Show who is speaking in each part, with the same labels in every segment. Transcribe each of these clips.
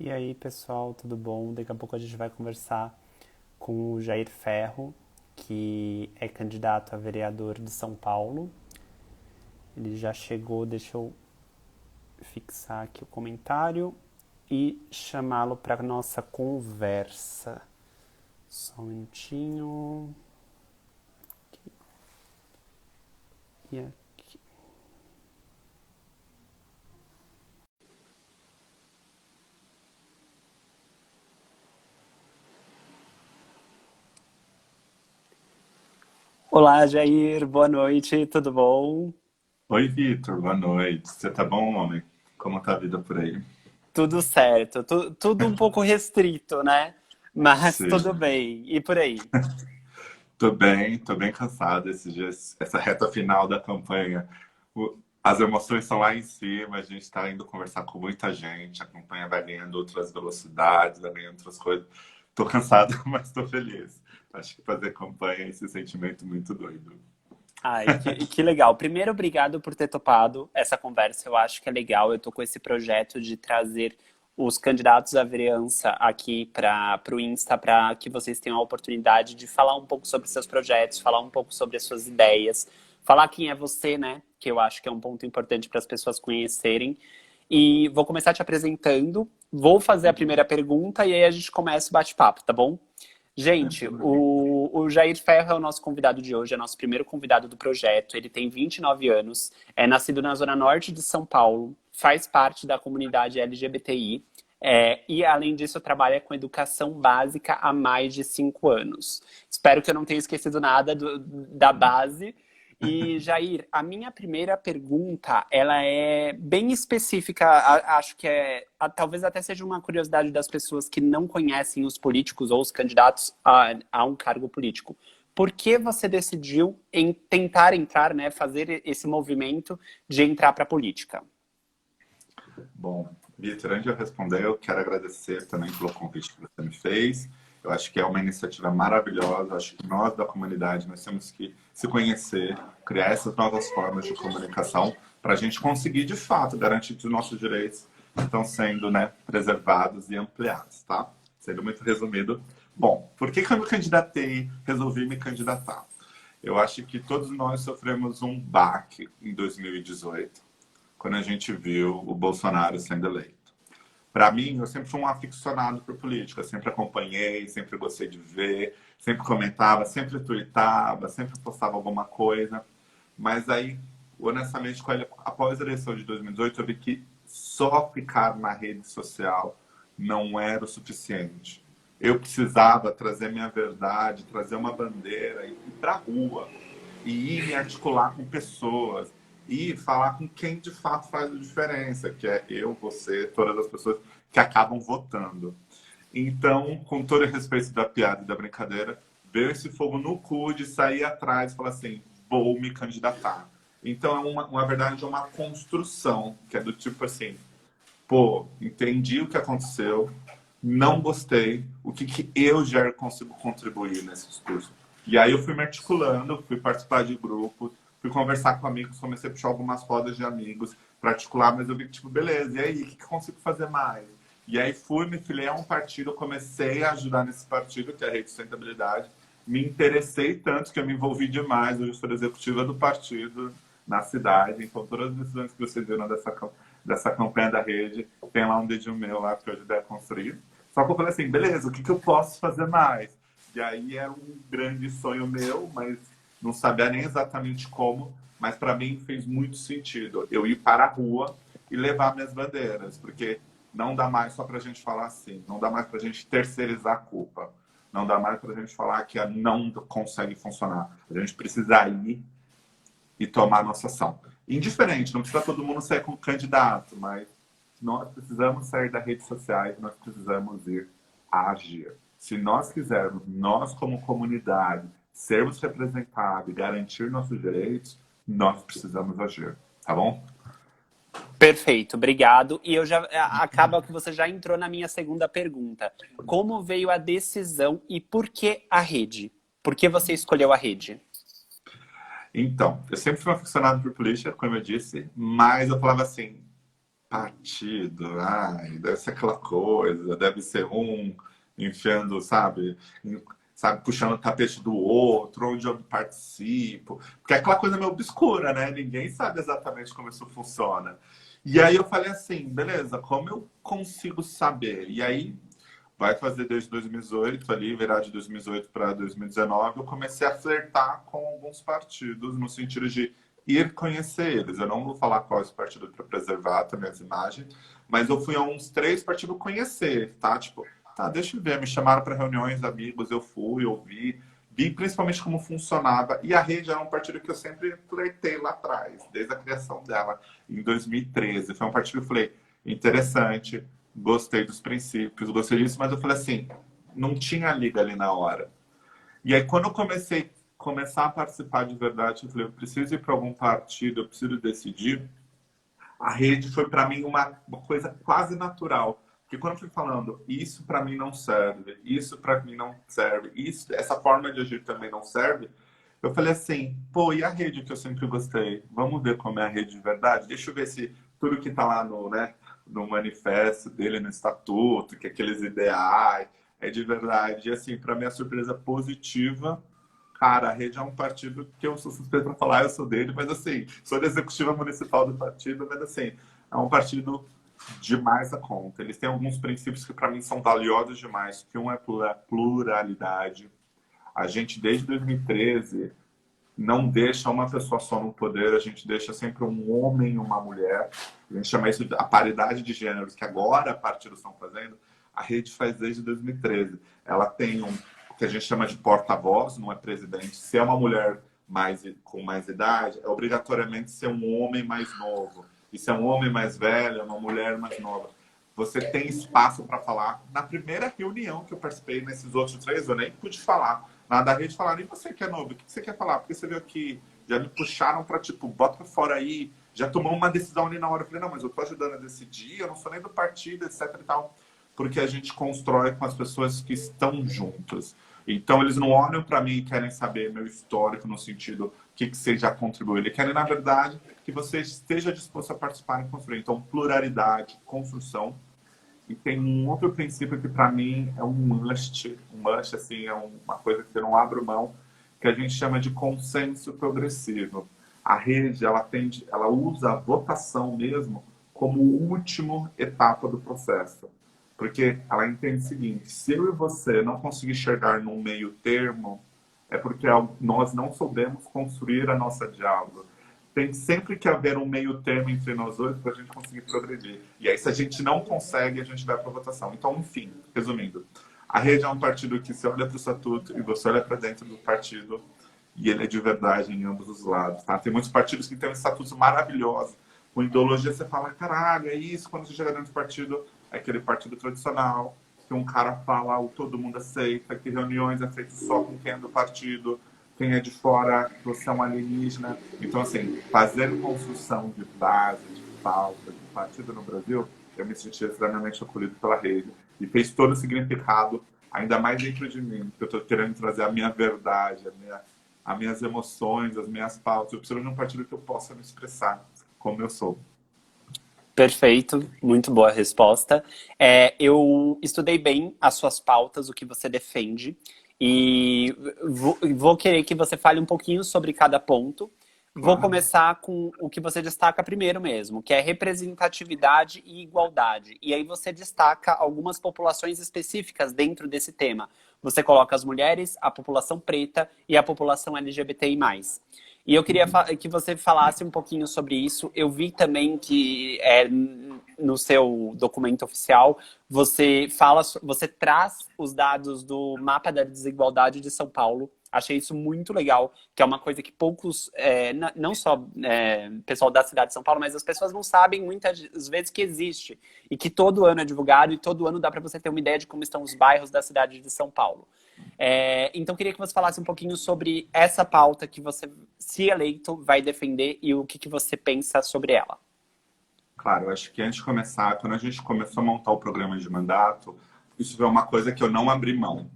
Speaker 1: E aí, pessoal, tudo bom? Daqui a pouco a gente vai conversar com o Jair Ferro, que é candidato a vereador de São Paulo. Ele já chegou, deixa eu fixar aqui o comentário e chamá-lo para nossa conversa. Só um minutinho. E aqui. Olá, Jair, boa noite, tudo bom?
Speaker 2: Oi, Vitor, boa noite. Você tá bom, homem? Como tá a vida por aí?
Speaker 1: Tudo certo, tudo um pouco restrito, né? Mas tudo
Speaker 2: Sim.
Speaker 1: bem. E por aí?
Speaker 2: Tô bem cansado esses dias, essa reta final da campanha. As emoções estão lá em cima, a gente tá indo conversar com muita gente, a campanha vai ganhando outras velocidades, vai ganhando outras coisas. Tô cansado, mas tô feliz. Acho que fazer campanha é esse sentimento muito doido.
Speaker 1: Ai, que legal. Primeiro, obrigado por ter topado essa conversa. Eu acho que é legal. Eu tô com esse projeto de trazer os candidatos à vereança aqui para o Insta, para que vocês tenham a oportunidade de falar um pouco sobre seus projetos, falar um pouco sobre as suas ideias, falar quem é você, né? Que eu acho que é um ponto importante para as pessoas conhecerem. E vou começar te apresentando. Vou fazer a
Speaker 2: Uhum.
Speaker 1: primeira pergunta e aí a gente começa o bate-papo, tá bom? Gente,
Speaker 2: Tranquilo.
Speaker 1: o Jair Ferro é o nosso convidado de hoje, é nosso primeiro convidado do projeto. Ele tem 29 anos, é nascido na zona norte de São Paulo, faz parte da comunidade LGBTI, e além disso trabalha com educação básica há mais de 5 anos. Espero que eu não tenha esquecido nada da base. E, Jair, a minha primeira pergunta, ela é bem específica, acho que talvez até seja uma curiosidade das pessoas que não conhecem os políticos ou os candidatos a um cargo político. Por que você decidiu em tentar entrar, né, fazer esse movimento de entrar para a política?
Speaker 2: Bom, Vitor, antes de eu responder, eu quero agradecer também pelo convite que você me fez. Eu acho que é uma iniciativa maravilhosa. Eu acho que nós da comunidade nós temos que se conhecer, criar essas novas formas de comunicação para a gente conseguir, de fato, garantir que os nossos direitos estão sendo, né, preservados e ampliados, tá? Sendo muito resumido. Bom, por que eu me candidatei, resolvi me candidatar? Eu acho que todos nós sofremos um baque em 2018 quando a gente viu o Bolsonaro sendo eleito. Para mim, eu sempre fui um aficionado por política, sempre acompanhei, sempre gostei de ver, sempre comentava, sempre tweetava, sempre postava alguma coisa. Mas aí, honestamente, após a eleição de 2018, eu vi que só ficar na rede social não era o suficiente. Eu precisava trazer minha verdade, trazer uma bandeira, ir para a rua, e ir me articular com pessoas, e falar com quem de fato faz a diferença, que é eu, você, todas as pessoas que acabam votando. Então, com todo o respeito da piada e da brincadeira, veio esse fogo no cu de sair atrás e falar assim, vou me candidatar. Então, uma verdade, é uma construção, que é do tipo assim, pô, entendi o que aconteceu, não gostei, o que eu já consigo contribuir nesse discurso. E aí eu fui me articulando, fui participar de grupos, fui conversar com amigos, comecei a puxar algumas rodas de amigos para articular, mas eu vi que, tipo, beleza, e aí, o que eu consigo fazer mais? E aí fui, me filiei a um partido, comecei a ajudar nesse partido, que é a Rede de Sustentabilidade, me interessei tanto que eu me envolvi demais, hoje eu sou executiva do partido na cidade, então todas as decisões que vocês viram dessa campanha da rede, tem lá um dedinho meu lá que eu ajudei a construir. Só que eu falei assim, beleza, o que eu posso fazer mais? E aí era um grande sonho meu, mas não sabia nem exatamente como, mas para mim fez muito sentido eu ir para a rua e levar minhas bandeiras, porque não dá mais só para a gente falar assim, não dá mais para a gente terceirizar a culpa, não dá mais para a gente falar que não consegue funcionar. A gente precisa ir e tomar a nossa ação. Indiferente, não precisa todo mundo ser como candidato, mas nós precisamos sair das redes sociais, nós precisamos ir agir. Se nós quisermos, nós como comunidade, sermos representados e garantir nossos direitos, nós precisamos agir, tá bom?
Speaker 1: Perfeito, obrigado. E eu já acaba que você já entrou na minha segunda pergunta. Como veio a decisão e por que a rede? Por que você escolheu a rede?
Speaker 2: Então, eu sempre fui um aficionado por política, como eu disse, mas eu falava assim, partido, ai, deve ser aquela coisa, deve ser um enfiando, sabe, sabe, puxando o tapete do outro, onde eu participo, porque é aquela coisa meio obscura, né? Ninguém sabe exatamente como isso funciona. E aí eu falei assim, beleza, como eu consigo saber? E aí vai fazer desde 2018, ali, virar de 2018 para 2019, eu comecei a flertar com alguns partidos, no sentido de ir conhecer eles. Eu não vou falar quais partidos para preservar também as imagens, mas eu fui a uns 3 partidos conhecer, tá? Tipo, tá, deixa eu ver, me chamaram para reuniões, amigos, eu fui, ouvi, vi principalmente como funcionava. E a Rede era um partido que eu sempre flertei lá atrás, desde a criação dela, em 2013. Foi um partido que eu falei, interessante, gostei dos princípios, gostei disso, mas eu falei assim, não tinha liga ali na hora. E aí, quando eu começar a participar de verdade, eu falei, eu preciso ir para algum partido, eu preciso decidir. A Rede foi para mim uma coisa quase natural. Porque quando eu fui falando, isso para mim não serve, isso para mim não serve, isso, essa forma de agir também não serve, eu falei assim, pô, e a rede que eu sempre gostei? Vamos ver como é a rede de verdade? Deixa eu ver se tudo que está lá no, né, no manifesto dele, no estatuto, que aqueles ideais, é de verdade. E assim, para minha surpresa positiva, cara, a Rede é um partido que eu sou suspeito para falar, eu sou dele, mas assim, sou da executiva municipal do partido, mas assim, é um partido demais a conta. Eles têm alguns princípios que para mim são valiosos demais, que um é pluralidade. A gente, desde 2013, não deixa uma pessoa só no poder, a gente deixa sempre um homem e uma mulher. A gente chama isso de a paridade de gêneros, que agora partidos estão fazendo. A Rede faz desde 2013. Ela tem o que a gente chama de porta-voz, não é presidente. Se é uma mulher com mais idade, é obrigatoriamente ser um homem mais novo. E se é um homem mais velho, é uma mulher mais nova. Você tem espaço para falar. Na primeira reunião que eu participei, nesses outros 3, eu nem pude falar. Na da Rede falaram, e você que é novo, o que você quer falar? Porque você viu que já me puxaram para, tipo, bota pra fora aí, já tomou uma decisão ali na hora. Eu falei, não, mas eu tô ajudando a decidir, eu não sou nem do partido, etc e tal. Porque a gente constrói com as pessoas que estão juntas. Então, eles não olham para mim e querem saber meu histórico no sentido o que você já contribuiu. Eles querem, na verdade, que você esteja disposto a participar e construir. Então, pluralidade, construção. E tem um outro princípio que, para mim, é um must. Um must, assim, é uma coisa que você não abre mão, que a gente chama de consenso progressivo. A rede, ela usa a votação mesmo como última etapa do processo. Porque ela entende o seguinte, se eu e você não conseguir chegar num meio termo, é porque nós não soubemos construir a nossa diálogo. Tem sempre que haver um meio termo entre nós dois para a gente conseguir progredir. E aí, se a gente não consegue, a gente vai para a votação. Então, enfim, resumindo, a Rede é um partido que você olha para o estatuto e você olha para dentro do partido e ele é de verdade em ambos os lados. Tá? Tem muitos partidos que têm estatutos maravilhosos. Com ideologia, você fala, caralho, é isso. Quando você chega dentro do partido, é aquele partido tradicional, que um cara fala, todo mundo aceita, que reuniões é feito só com quem é do partido, quem é de fora, você é um alienígena. Então, assim, fazer construção de base, de pauta, de partido no Brasil, eu me senti extremamente acolhido pela Rede. E fez todo o significado, ainda mais dentro de mim, porque eu estou querendo trazer a minha verdade, as minhas emoções, as minhas pautas. Eu preciso de um partido que eu possa me expressar como eu sou.
Speaker 1: Perfeito, muito boa resposta. Eu estudei bem as suas pautas, o que você defende, e vou querer que você fale um pouquinho sobre cada ponto. Vou
Speaker 2: Claro.
Speaker 1: começar com o que você destaca primeiro mesmo, que é representatividade e igualdade. E aí você destaca algumas populações específicas dentro desse tema. Você coloca as mulheres, a população preta e a população LGBTI+. E eu queria que você falasse um pouquinho sobre isso. Eu vi também que no seu documento oficial você traz os dados do mapa da desigualdade de São Paulo. Achei isso muito legal, que é uma coisa que poucos, não só pessoal da cidade de São Paulo, mas as pessoas não sabem muitas vezes que existe. E que todo ano é divulgado e todo ano dá para você ter uma ideia de como estão os bairros da cidade de São Paulo. Então, queria que você falasse um pouquinho sobre essa pauta que você, se eleito, vai defender e o que você pensa sobre ela.
Speaker 2: Claro, eu acho que antes de começar, quando a gente começou a montar o programa de mandato, isso foi uma coisa que eu não abri mão.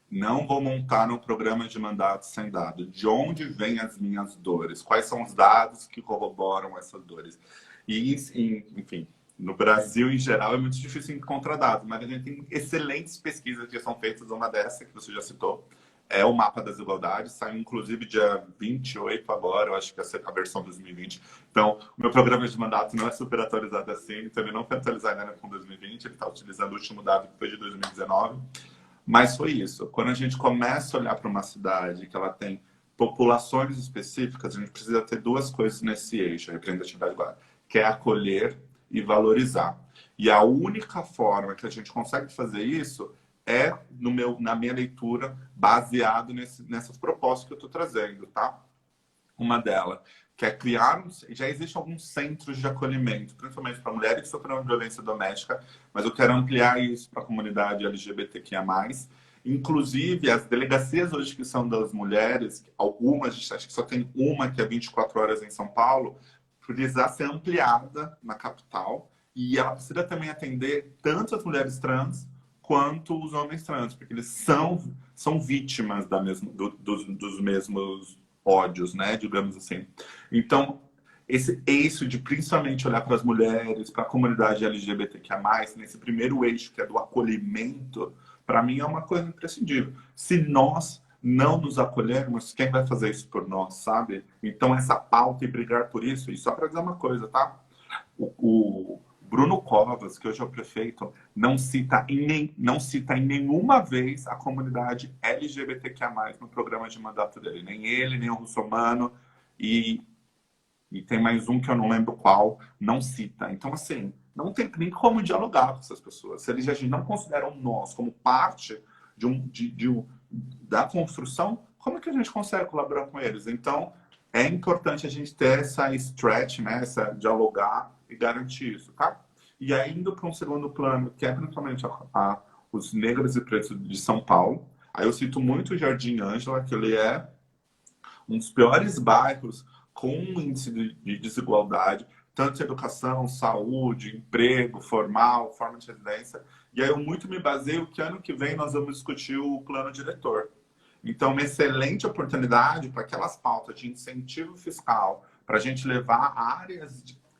Speaker 2: Não vou montar um programa de mandato sem dados. De onde vêm as minhas dores? Quais são os dados que corroboram essas dores? E, enfim, no Brasil, em geral, é muito difícil encontrar dados, mas a gente tem excelentes pesquisas que são feitas. Uma dessa, que você já citou, é o Mapa das Desigualdades. Saiu, inclusive, dia 28 agora, eu acho que é a versão 2020. Então, o meu programa de mandato não é super atualizado assim, então ele não foi atualizado ainda com 2020, ele está utilizando o último dado que foi de 2019. Mas foi isso. Quando a gente começa a olhar para uma cidade que ela tem populações específicas, a gente precisa ter duas coisas nesse eixo, a representatividade básica, que é acolher e valorizar. E a única forma que a gente consegue fazer isso é na minha leitura, baseado nessas propostas que eu estou trazendo, tá? Uma delas, que é criar, já existem alguns centros de acolhimento, principalmente para mulheres que sofreram violência doméstica, mas eu quero ampliar isso para a comunidade LGBTQIA+. Inclusive, as delegacias hoje que são das mulheres, algumas, acho que só tem uma que é 24 horas em São Paulo, precisa ser ampliada na capital, e ela precisa também atender tanto as mulheres trans quanto os homens trans, porque eles são vítimas dos mesmos ódios, né, digamos assim. Então, esse eixo de principalmente olhar para as mulheres, para a comunidade LGBTQIA+, nesse primeiro eixo que é do acolhimento, para mim é uma coisa imprescindível. Se nós não nos acolhermos, quem vai fazer isso por nós, sabe? Então, essa pauta e brigar por isso, e só para dizer uma coisa, tá? O Bruno Covas, que hoje é o prefeito, não cita em nenhuma vez a comunidade LGBTQIA+, no programa de mandato dele. Nem ele, nem o Russomano, e tem mais um que eu não lembro qual, não cita. Então, assim, não tem nem como dialogar com essas pessoas. Se eles já não consideram nós como parte da construção, como é que a gente consegue colaborar com eles? Então, é importante a gente ter essa stretch, né? Essa dialogar e garantir isso, tá? E aí, indo para um segundo plano, que é principalmente os negros e pretos de São Paulo. Aí eu cito muito o Jardim Ângela, que ele é um dos piores bairros com um índice de desigualdade, tanto em educação, saúde, emprego, formal, forma de residência. E aí eu muito me baseio que ano que vem nós vamos discutir o plano diretor. Então, uma excelente oportunidade para aquelas pautas de incentivo fiscal, para a gente levar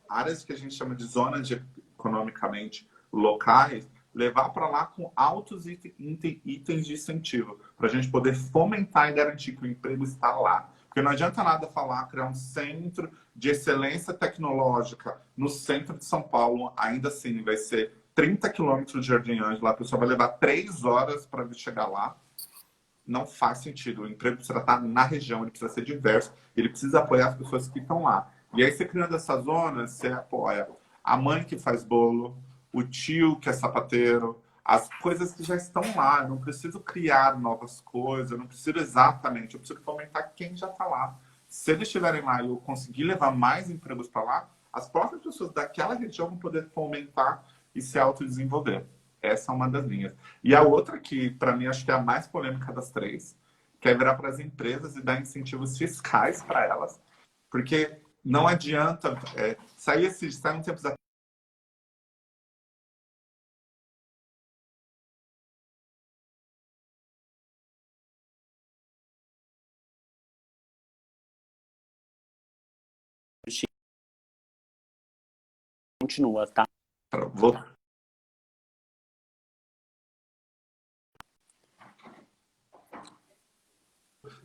Speaker 2: áreas que a gente chama de zonas economicamente locais, levar para lá com altos itens de incentivo, para a gente poder fomentar e garantir que o emprego está lá. Porque não adianta nada falar, criar um centro de excelência tecnológica no centro de São Paulo, ainda assim vai ser 30 quilômetros de Jardim Ângela, a pessoa vai levar 3 horas para chegar lá. Não faz sentido. O emprego precisa estar na região, ele precisa ser diverso, ele precisa apoiar as pessoas que estão lá. E aí, você criando essa zona, você apoia a mãe que faz bolo, o tio que é sapateiro, as coisas que já estão lá. Eu não preciso criar novas coisas, eu não preciso exatamente, eu preciso fomentar quem já está lá. Se eles estiverem lá e eu conseguir levar mais empregos para lá, as próprias pessoas daquela região vão poder fomentar e se autodesenvolver. Essa é uma das linhas. E a outra que, para mim, acho que é a mais polêmica das três, que é virar para as empresas e dar incentivos fiscais para elas, porque não adianta sair um tempo atrás.
Speaker 1: Continua, tá?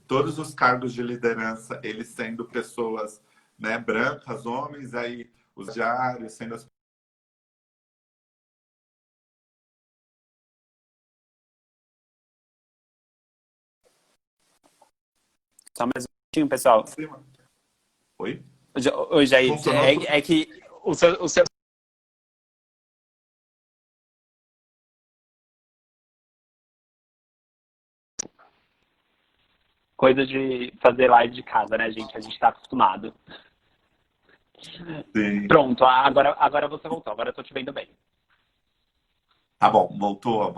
Speaker 2: Todos os cargos de liderança, eles sendo pessoas, né, brancas, homens, aí os diários sendo as...
Speaker 1: Só mais um minutinho, pessoal.
Speaker 2: Oi?
Speaker 1: Oi, Jair. É que o seu coisa de fazer live de casa, né, gente? A gente tá acostumado.
Speaker 2: Sim.
Speaker 1: Pronto, agora você voltou. Agora eu tô te vendo bem.
Speaker 2: Tá bom, voltou.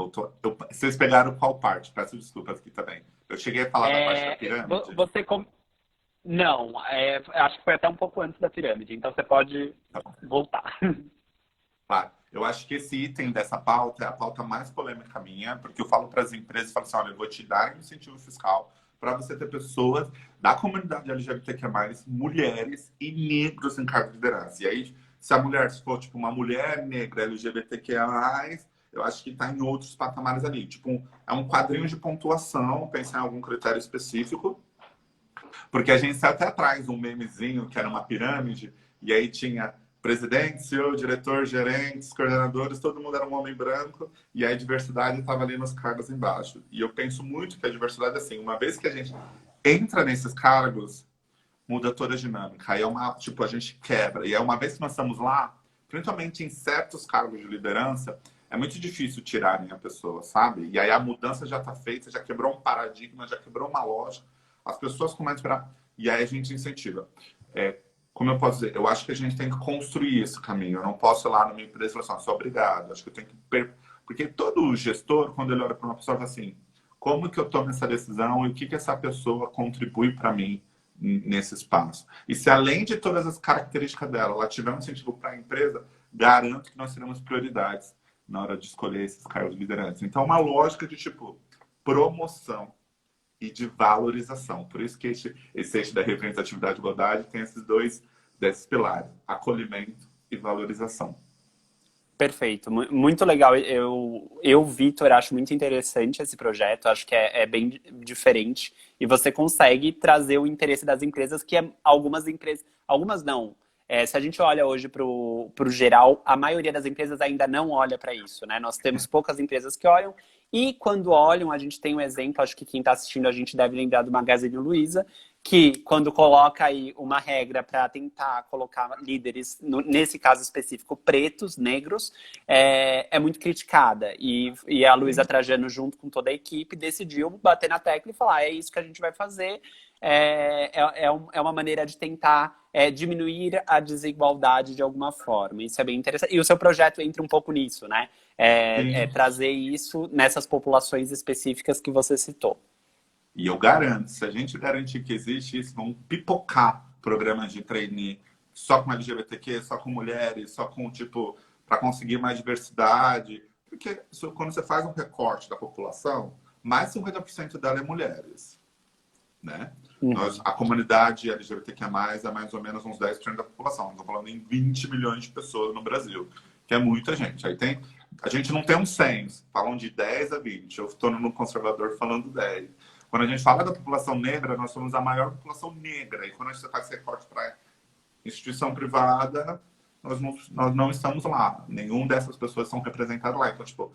Speaker 2: Vocês pegaram qual parte? Peço desculpas aqui também. Eu cheguei a falar da parte da pirâmide.
Speaker 1: Não, acho que foi até um pouco antes da pirâmide, então você pode voltar.
Speaker 2: Claro. Eu acho que esse item dessa pauta é a pauta mais polêmica minha, porque eu falo para as empresas, falo assim, olha, eu vou te dar um incentivo fiscal para você ter pessoas da comunidade LGBTQ+, mulheres e negros em cargo de liderança. E aí Se a mulher se for tipo uma mulher negra LGBTQIA+, eu acho que está em outros patamares ali. Tipo, é um quadrinho de pontuação, pensar em algum critério específico, porque a gente até traz um memezinho que era uma pirâmide, e aí tinha presidente, CEO, diretor, gerentes, coordenadores, todo mundo era um homem branco, e aí a diversidade estava ali nos cargos embaixo. E eu penso muito que a diversidade é assim, uma vez que a gente entra nesses cargos, muda toda a dinâmica. Aí é uma, tipo, a gente quebra. E é uma vez que nós estamos lá, principalmente em certos cargos de liderança, é muito difícil tirarem a pessoa, sabe? E aí a mudança já está feita, já quebrou um paradigma, já quebrou uma lógica. As pessoas começam a esperar. E aí a gente incentiva. Como eu posso dizer? Eu acho que a gente tem que construir esse caminho. Eu não posso ir lá numa empresa e falar assim, sou obrigado. Acho que eu tenho que... Porque todo gestor, quando ele olha para uma pessoa, fala assim, como que eu tomo essa decisão e o que essa pessoa contribui para mim nesse espaço? E se além de todas as características dela, ela tiver um incentivo para a empresa, garanto que nós teremos prioridades na hora de escolher esses cargos liderantes. Então, uma lógica de tipo promoção e de valorização. Por isso que esse eixo da representatividade e igualdade tem esses dois desses pilares, acolhimento e valorização.
Speaker 1: Perfeito, muito legal. Vitor, acho muito interessante esse projeto, acho que é bem diferente e você consegue trazer o interesse das empresas, que algumas empresas, algumas não. Se a gente olha hoje para o geral, a maioria das empresas ainda não olha para isso, né? Nós temos poucas empresas que olham e quando olham, a gente tem um exemplo, acho que quem está assistindo a gente deve lembrar do Magazine Luiza, que quando coloca aí uma regra para tentar colocar líderes, nesse caso específico, pretos, negros, é muito criticada. E a Luísa Trajano, junto com toda a equipe, decidiu bater na tecla e falar, é isso que a gente vai fazer. É uma maneira de tentar diminuir a desigualdade de alguma forma. Isso é bem interessante. E o seu projeto entra um pouco nisso, né? Trazer isso nessas populações específicas que você citou.
Speaker 2: E eu garanto, se a gente garantir que existe isso, vão pipocar programas de trainee só com LGBTQ, só com mulheres, só com, tipo, para conseguir mais diversidade. Porque quando você faz um recorte da população, mais de 50% dela é mulheres, né? A comunidade LGBTQ+, é mais ou menos uns 10% da população. Estou falando em 20 milhões de pessoas no Brasil, que é muita gente. Aí a gente não tem um censo, falam de 10 a 20. Eu estou no conservador falando 10. Quando a gente fala da população negra, nós somos a maior população negra. E quando a gente faz recorte para instituição privada, nós não estamos lá. Nenhum dessas pessoas são representadas lá. Então, tipo, o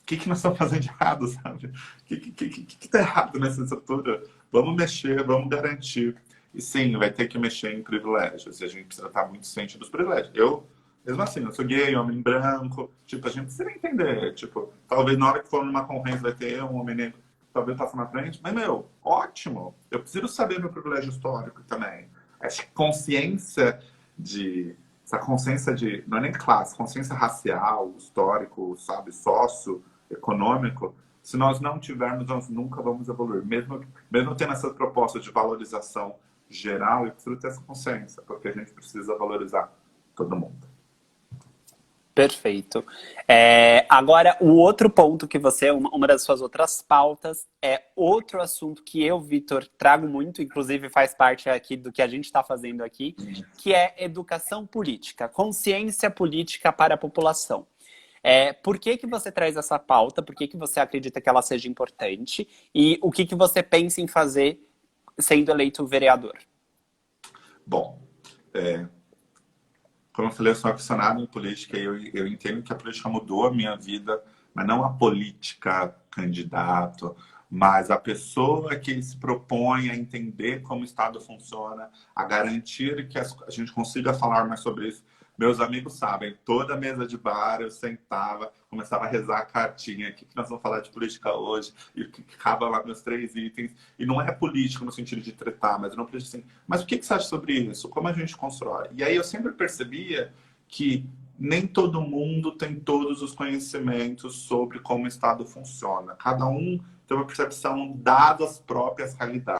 Speaker 2: que nós estamos fazendo de errado, sabe? O que tá errado nessa estrutura? Vamos mexer, vamos garantir. E sim, vai ter que mexer em privilégios. E a gente precisa estar muito ciente dos privilégios. Mesmo assim, eu sou gay, homem branco. Tipo, a gente precisa entender. Tipo, talvez na hora que for numa conferência vai ter um homem negro, talvez passe na frente. Mas, ótimo. Eu preciso saber meu privilégio histórico também. Acho que essa consciência de, não é nem classe, consciência racial, histórico, sabe, socioeconômico, se nós não tivermos, nós nunca vamos evoluir. Mesmo tendo essa proposta de valorização geral, eu preciso ter essa consciência, porque a gente precisa valorizar todo mundo.
Speaker 1: Perfeito. Agora, o outro ponto que uma das suas outras pautas, é outro assunto que eu, Vitor, trago muito, inclusive faz parte aqui do que a gente está fazendo aqui, que é educação política, consciência política para a população. Por que você traz essa pauta? Por que você acredita que ela seja importante? E o que você pensa em fazer sendo eleito vereador?
Speaker 2: Bom, como eu falei, eu sou aficionado em política e eu entendo que a política mudou a minha vida, mas não a política candidato, mas a pessoa que se propõe a entender como o Estado funciona, a garantir que a gente consiga falar mais sobre isso. Meus amigos sabem, toda mesa de bar eu sentava, começava a rezar a cartinha, o que nós vamos falar de política hoje, e o que acaba lá meus 3 itens. E não é político no sentido de tretar, mas não político assim. Mas o que você acha sobre isso? Como a gente constrói? E aí eu sempre percebia que nem todo mundo tem todos os conhecimentos sobre como o Estado funciona. Cada um tem uma percepção dada às próprias realidades.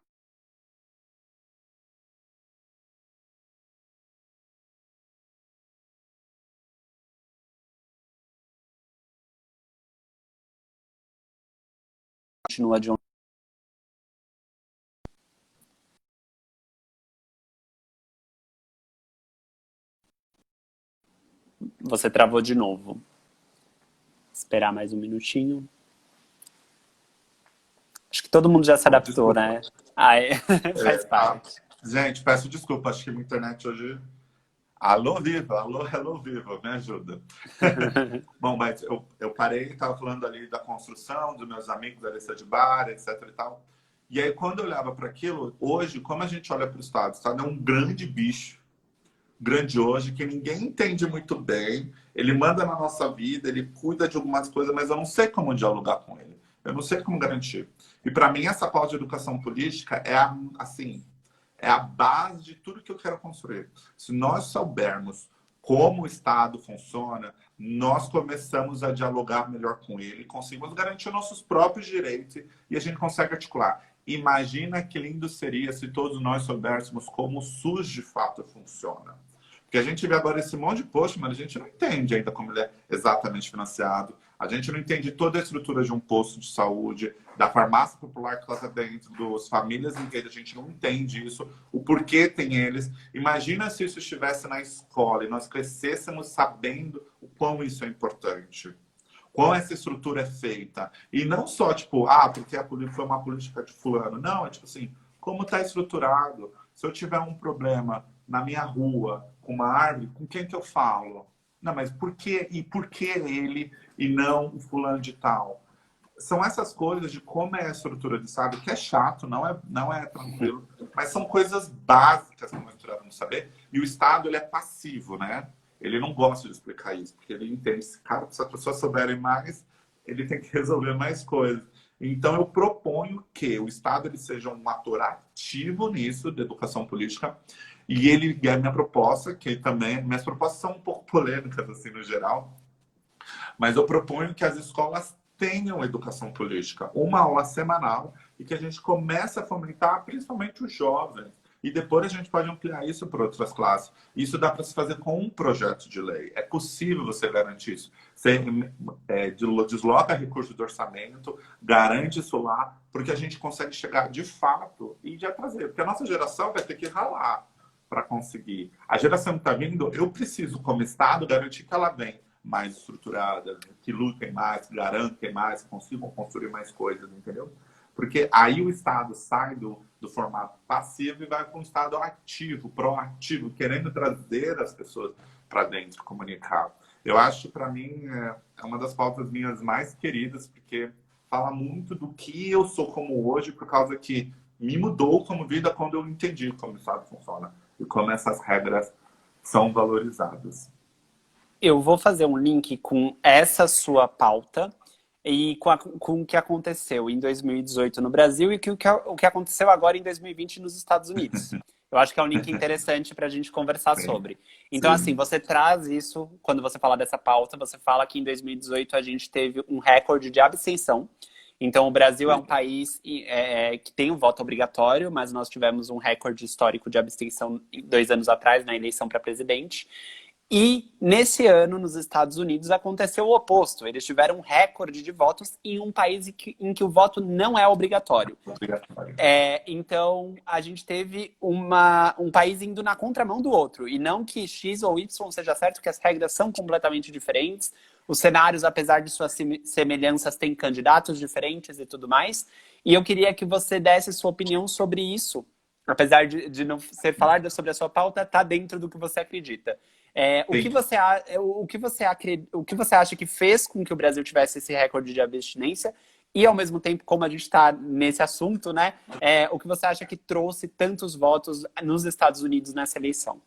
Speaker 1: Continua de Você travou de novo. Esperar mais um minutinho. Acho que todo mundo já se
Speaker 2: Oh,
Speaker 1: adaptou,
Speaker 2: desculpa.
Speaker 1: né? Ai, faz
Speaker 2: Ah,
Speaker 1: parte.
Speaker 2: gente, peço desculpa, acho que minha internet hoje... Alô, Viva! Alô, hello, Viva! Me ajuda. Bom, mas eu parei, estava falando ali da construção, dos meus amigos da lista de bar, etc e tal. E aí, quando eu olhava para aquilo, hoje, como a gente olha para o Estado é um grande bicho, grandioso, que ninguém entende muito bem. Ele manda na nossa vida, ele cuida de algumas coisas, mas eu não sei como dialogar com ele. Eu não sei como garantir. E para mim, essa pauta de educação política é assim, é a base de tudo que eu quero construir. Se nós soubermos como o Estado funciona, nós começamos a dialogar melhor com ele, conseguimos garantir nossos próprios direitos e a gente consegue articular. Imagina que lindo seria se todos nós soubéssemos como o SUS de fato funciona. Porque a gente vê agora esse monte de post, mas a gente não entende ainda como ele é exatamente financiado. A gente não entende toda a estrutura de um posto de saúde, da farmácia popular que está dentro, das famílias inteiras. A gente não entende isso, o porquê tem eles. Imagina se isso estivesse na escola e nós crescêssemos sabendo o quão isso é importante. Qual essa estrutura é feita. E não só, tipo, porque a política foi uma política de fulano. Não, é tipo assim, como está estruturado. Se eu tiver um problema na minha rua, com uma árvore, com quem que eu falo? Não, mas por que? E por que ele e não o fulano de tal? São essas coisas de como é a estrutura de Estado, que é chato, não é tranquilo, mas são coisas básicas que nós precisamos saber. E o Estado, ele é passivo, né? Ele não gosta de explicar isso, porque ele entende que, cara, se as pessoas souberem mais, ele tem que resolver mais coisas. Então, eu proponho que o Estado ele seja um ator ativo nisso, de educação política, e a minha proposta, que também, minhas propostas são um pouco polêmicas, assim, no geral, mas eu proponho que as escolas tenham educação política, uma aula semanal, e que a gente comece a fomentar principalmente os jovens. E depois a gente pode ampliar isso para outras classes. Isso dá para se fazer com um projeto de lei. É possível você garantir isso. Você desloca recursos do orçamento, garante isso lá, porque a gente consegue chegar de fato e já trazer. Porque a nossa geração vai ter que ralar para conseguir. A geração que está vindo, eu preciso, como Estado, garantir que ela vem mais estruturadas, que lutem mais, que garantem mais, que consigam construir mais coisas, entendeu? Porque aí o Estado sai do formato passivo e vai para um Estado ativo, proativo, querendo trazer as pessoas para dentro, comunicar. Eu acho, para mim, é uma das pautas minhas mais queridas, porque fala muito do que eu sou como hoje, por causa que me mudou como vida quando eu entendi como o Estado funciona e como essas regras são valorizadas.
Speaker 1: Eu vou fazer um link com essa sua pauta e com o que aconteceu em 2018 no Brasil e o que aconteceu agora em 2020 nos Estados Unidos. Eu acho que é um link interessante para a gente conversar
Speaker 2: Sim,
Speaker 1: sobre. Então, assim,
Speaker 2: sim,
Speaker 1: você traz isso, quando você fala dessa pauta, você fala que em 2018 a gente teve um recorde de abstenção. Então, o Brasil é um país que tem o voto obrigatório, mas nós tivemos um recorde histórico de abstenção 2 anos atrás, na eleição para presidente. E nesse ano, nos Estados Unidos, aconteceu o oposto. Eles tiveram um recorde de votos em um país em que o voto não é obrigatório.
Speaker 2: obrigatório.
Speaker 1: Então, a gente teve um país indo na contramão do outro. E não que X ou Y seja certo, que as regras são completamente diferentes. Os cenários, apesar de suas semelhanças, têm candidatos diferentes e tudo mais. E eu queria que você desse sua opinião sobre isso. Apesar de não você falar sobre a sua pauta, está dentro do que você acredita. O que
Speaker 2: Sim.
Speaker 1: você, o que você acha que fez com que o Brasil tivesse esse recorde de abstinência? E, ao mesmo tempo, como a gente está nesse assunto, né? O que você acha que trouxe tantos votos nos Estados Unidos nessa eleição?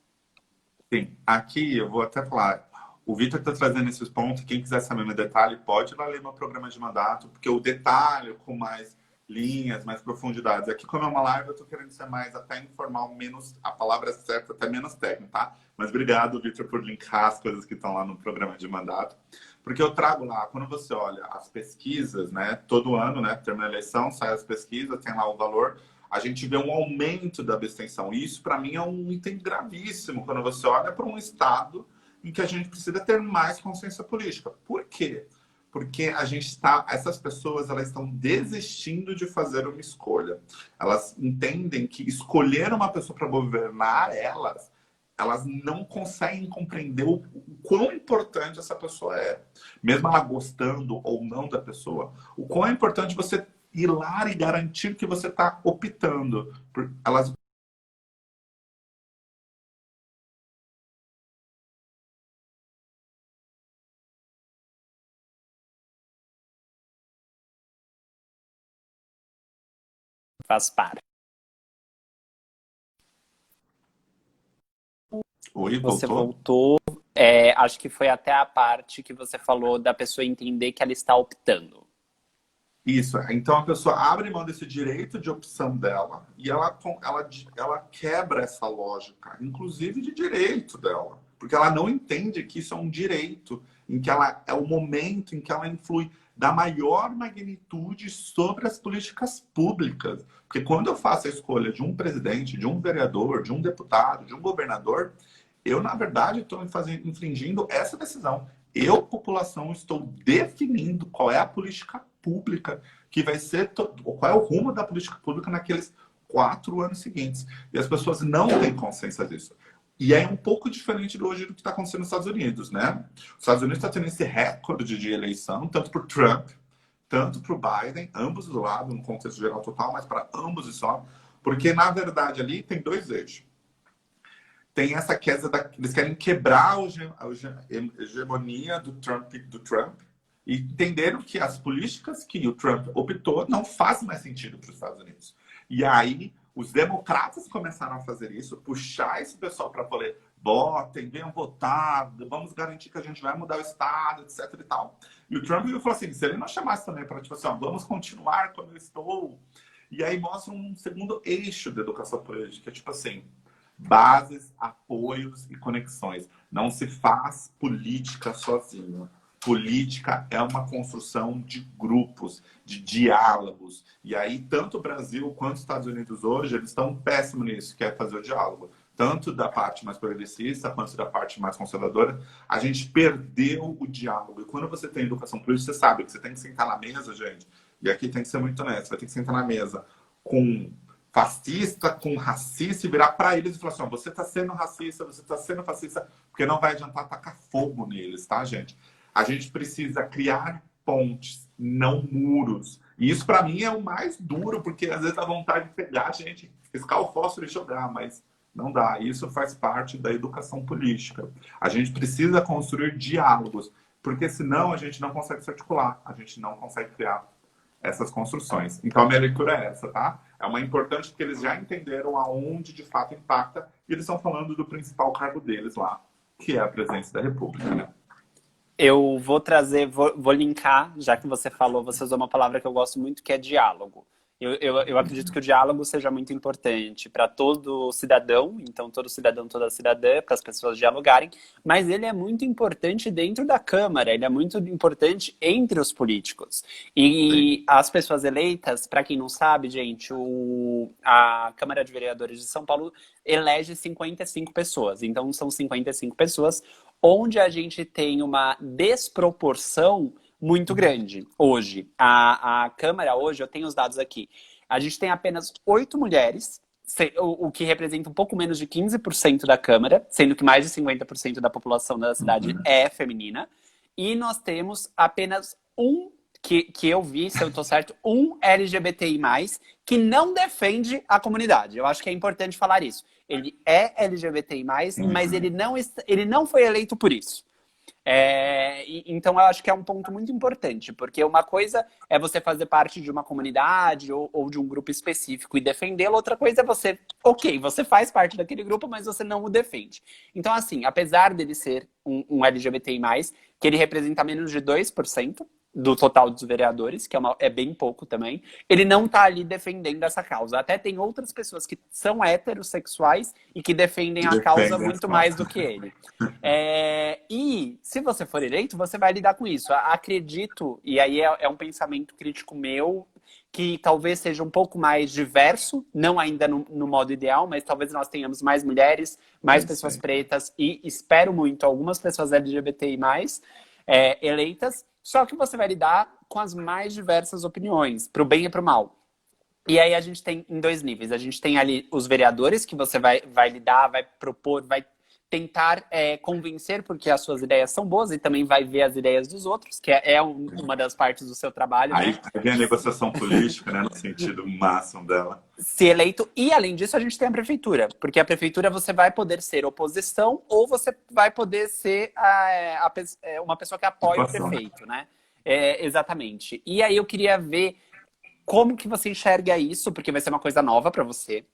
Speaker 2: Sim, aqui eu vou até falar. O Vitor está trazendo esses pontos. Quem quiser saber no detalhe, pode ir lá ler meu programa de mandato, porque o detalhe com mais linhas, mais profundidades. Aqui, como é uma live, eu estou querendo ser mais até informal, menos a palavra certa, até menos técnico, tá? Mas obrigado, Vitor, por linkar as coisas que estão lá no programa de mandato. Porque eu trago lá, quando você olha as pesquisas, né? Todo ano, né? Termina a eleição, sai as pesquisas, tem lá o valor. A gente vê um aumento da abstenção. E isso, para mim, é um item gravíssimo quando você olha para um Estado em que a gente precisa ter mais consciência política. Por quê? Porque a gente essas pessoas elas estão desistindo de fazer uma escolha. Elas entendem que escolher uma pessoa para governar elas elas não conseguem compreender o quão importante essa pessoa é. Mesmo ela gostando ou não da pessoa, o quão é importante você ir lá e garantir que você está optando. Elas
Speaker 1: Faz parte.
Speaker 2: Oi,
Speaker 1: Você
Speaker 2: voltou?
Speaker 1: voltou, acho que foi até a parte que você falou da pessoa entender que ela está optando.
Speaker 2: Isso. Então a pessoa abre mão desse direito de opção dela e ela quebra essa lógica, inclusive de direito dela, porque ela não entende que isso é um direito, em que ela é o momento em que ela influi da maior magnitude sobre as políticas públicas. Porque quando eu faço a escolha de um presidente, de um vereador, de um deputado, de um governador, eu, na verdade, estou infringindo essa decisão. Eu, população, estou definindo qual é a política pública que vai ser, qual é o rumo da política pública naqueles 4 anos seguintes. E as pessoas não têm consciência disso. E é um pouco diferente hoje do que está acontecendo nos Estados Unidos, né? Os Estados Unidos está tendo esse recorde de eleição, tanto para o Trump, tanto para o Biden, ambos do lado, no contexto geral total, mas para ambos e só, porque, na verdade, ali tem dois eixos. Tem essa queda eles querem quebrar a hegemonia do Trump e entenderam que as políticas que o Trump optou não fazem mais sentido para os Estados Unidos. E aí os democratas começaram a fazer isso, puxar esse pessoal para poder votem, venham votar, vamos garantir que a gente vai mudar o estado, etc e tal. E o Trump falou assim, se ele não chamasse também para tipo assim, ó, vamos continuar como eu estou. E aí mostra um segundo eixo da educação política, tipo assim, bases, apoios e conexões. Não se faz política sozinho. Política é uma construção de grupos, de diálogos. E aí, tanto o Brasil quanto os Estados Unidos hoje, eles estão péssimos nisso, que é fazer o diálogo. Tanto da parte mais progressista quanto da parte mais conservadora, a gente perdeu o diálogo. E quando você tem educação política, você sabe que você tem que sentar na mesa, gente. E aqui tem que ser muito honesto. Você vai ter que sentar na mesa com fascista, com racista e virar para eles e falar assim, ó, você está sendo racista, você está sendo fascista, porque não vai adiantar tacar fogo neles, tá, gente? A gente precisa criar pontes, não muros. E isso, para mim, é o mais duro, porque às vezes dá vontade de pegar a gente, fiscar o fósforo e jogar, mas não dá. Isso faz parte da educação política. A gente precisa construir diálogos, porque senão a gente não consegue se articular, a gente não consegue criar essas construções. Então, a minha leitura é essa, tá? É uma importante porque eles já entenderam aonde de fato impacta e eles estão falando do principal cargo deles lá, que é a presidência da República, né?
Speaker 1: Eu vou trazer, vou linkar, já que você falou, você usou uma palavra que eu gosto muito, que é diálogo. Eu acredito que o diálogo seja muito importante para todo cidadão, então todo cidadão, toda cidadã, para as pessoas dialogarem, mas ele é muito importante dentro da Câmara, ele é muito importante entre os políticos. E as pessoas eleitas, para quem não sabe, gente, a Câmara de Vereadores de São Paulo elege 55 pessoas, então são 55 pessoas onde a gente tem uma desproporção muito grande hoje. A Câmara hoje, eu tenho os dados aqui, a gente tem apenas 8 mulheres, o que representa um pouco menos de 15% da Câmara, sendo que mais de 50% da população da cidade é feminina, e nós temos apenas que eu vi, se eu estou certo, um LGBTI+, que não defende a comunidade. Eu acho que é importante falar isso. Ele é LGBTI+, mas ele não foi eleito por isso. Então, eu acho que é um ponto muito importante, porque uma coisa é você fazer parte de uma comunidade ou de um grupo específico e defendê-lo, outra coisa é você faz parte daquele grupo, mas você não o defende. Então, assim, apesar dele ser um LGBTI+, que ele representa menos de 2% do total dos vereadores, que é bem pouco também, ele não está ali defendendo essa causa. Até tem outras pessoas que são heterossexuais e que defendem a causa muito mais do que ele. E se você for eleito, você vai lidar com isso. Acredito, e aí é um pensamento crítico meu, que talvez seja um pouco mais diverso, não ainda no modo ideal, mas talvez nós tenhamos mais mulheres, mais pessoas pretas e espero muito algumas pessoas LGBTI+, eleitas, só que você vai lidar com as mais diversas opiniões, pro bem e pro mal. E aí a gente tem em 2 níveis. A gente tem ali os vereadores, que você vai lidar, vai propor, vai tentar convencer, porque as suas ideias são boas, e também vai ver as ideias dos outros, que uma das partes do seu trabalho,
Speaker 2: Aí
Speaker 1: né?
Speaker 2: vem a negociação política, né, no sentido máximo dela.
Speaker 1: Ser eleito. E, além disso, a gente tem a prefeitura. Porque a prefeitura você vai poder ser oposição ou você vai poder ser uma pessoa que apoia o
Speaker 2: Situação.
Speaker 1: prefeito, né? Exatamente. E aí eu queria ver como que você enxerga isso, porque vai ser uma coisa nova para você.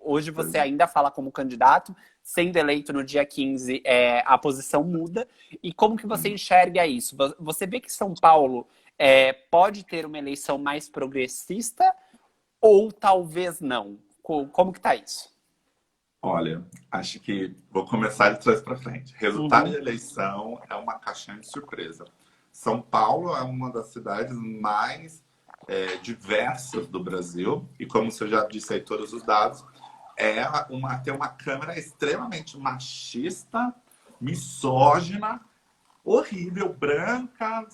Speaker 1: Hoje você ainda fala como candidato, sendo eleito no dia 15, a posição muda. E como que você enxerga isso? Você vê que São Paulo pode ter uma eleição mais progressista ou talvez não? Como que tá isso?
Speaker 2: Olha, acho que vou começar de trás para frente. Resultado de
Speaker 1: Uhum.
Speaker 2: eleição é uma caixinha de surpresa. São Paulo é uma das cidades mais diversas do Brasil e, como você já disse aí todos os dados, tem uma Câmara extremamente machista, misógina, horrível, branca,